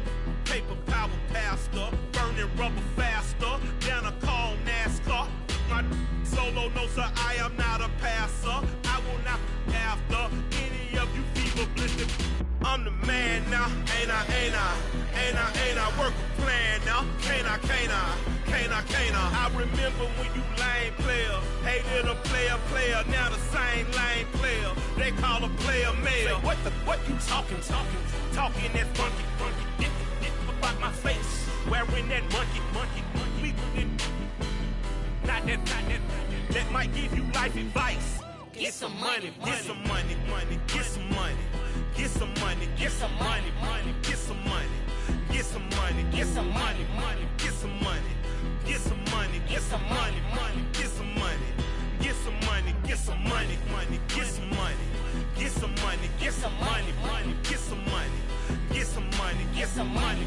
paper power pastor, burning rubber faster than a call NASCAR. My solo notes are I am not a passer. I will not after any of you fever blistered. I'm the man now, ain't I work a plan now, can't I remember when you lame player, hated a player, now the same lame player, they call a player mayor. What you talking that funky, get about my face, wearing that monkey, not that might give you life advice. Get some money, get some money, money, get some money. Get some money, get some money, money, get some money, get some money, get some money, money, get some money, get some money, get some money, money, get some money, get some money, get some money, money, get some money, get some money, get some money, money, get some money, get some money, get some money,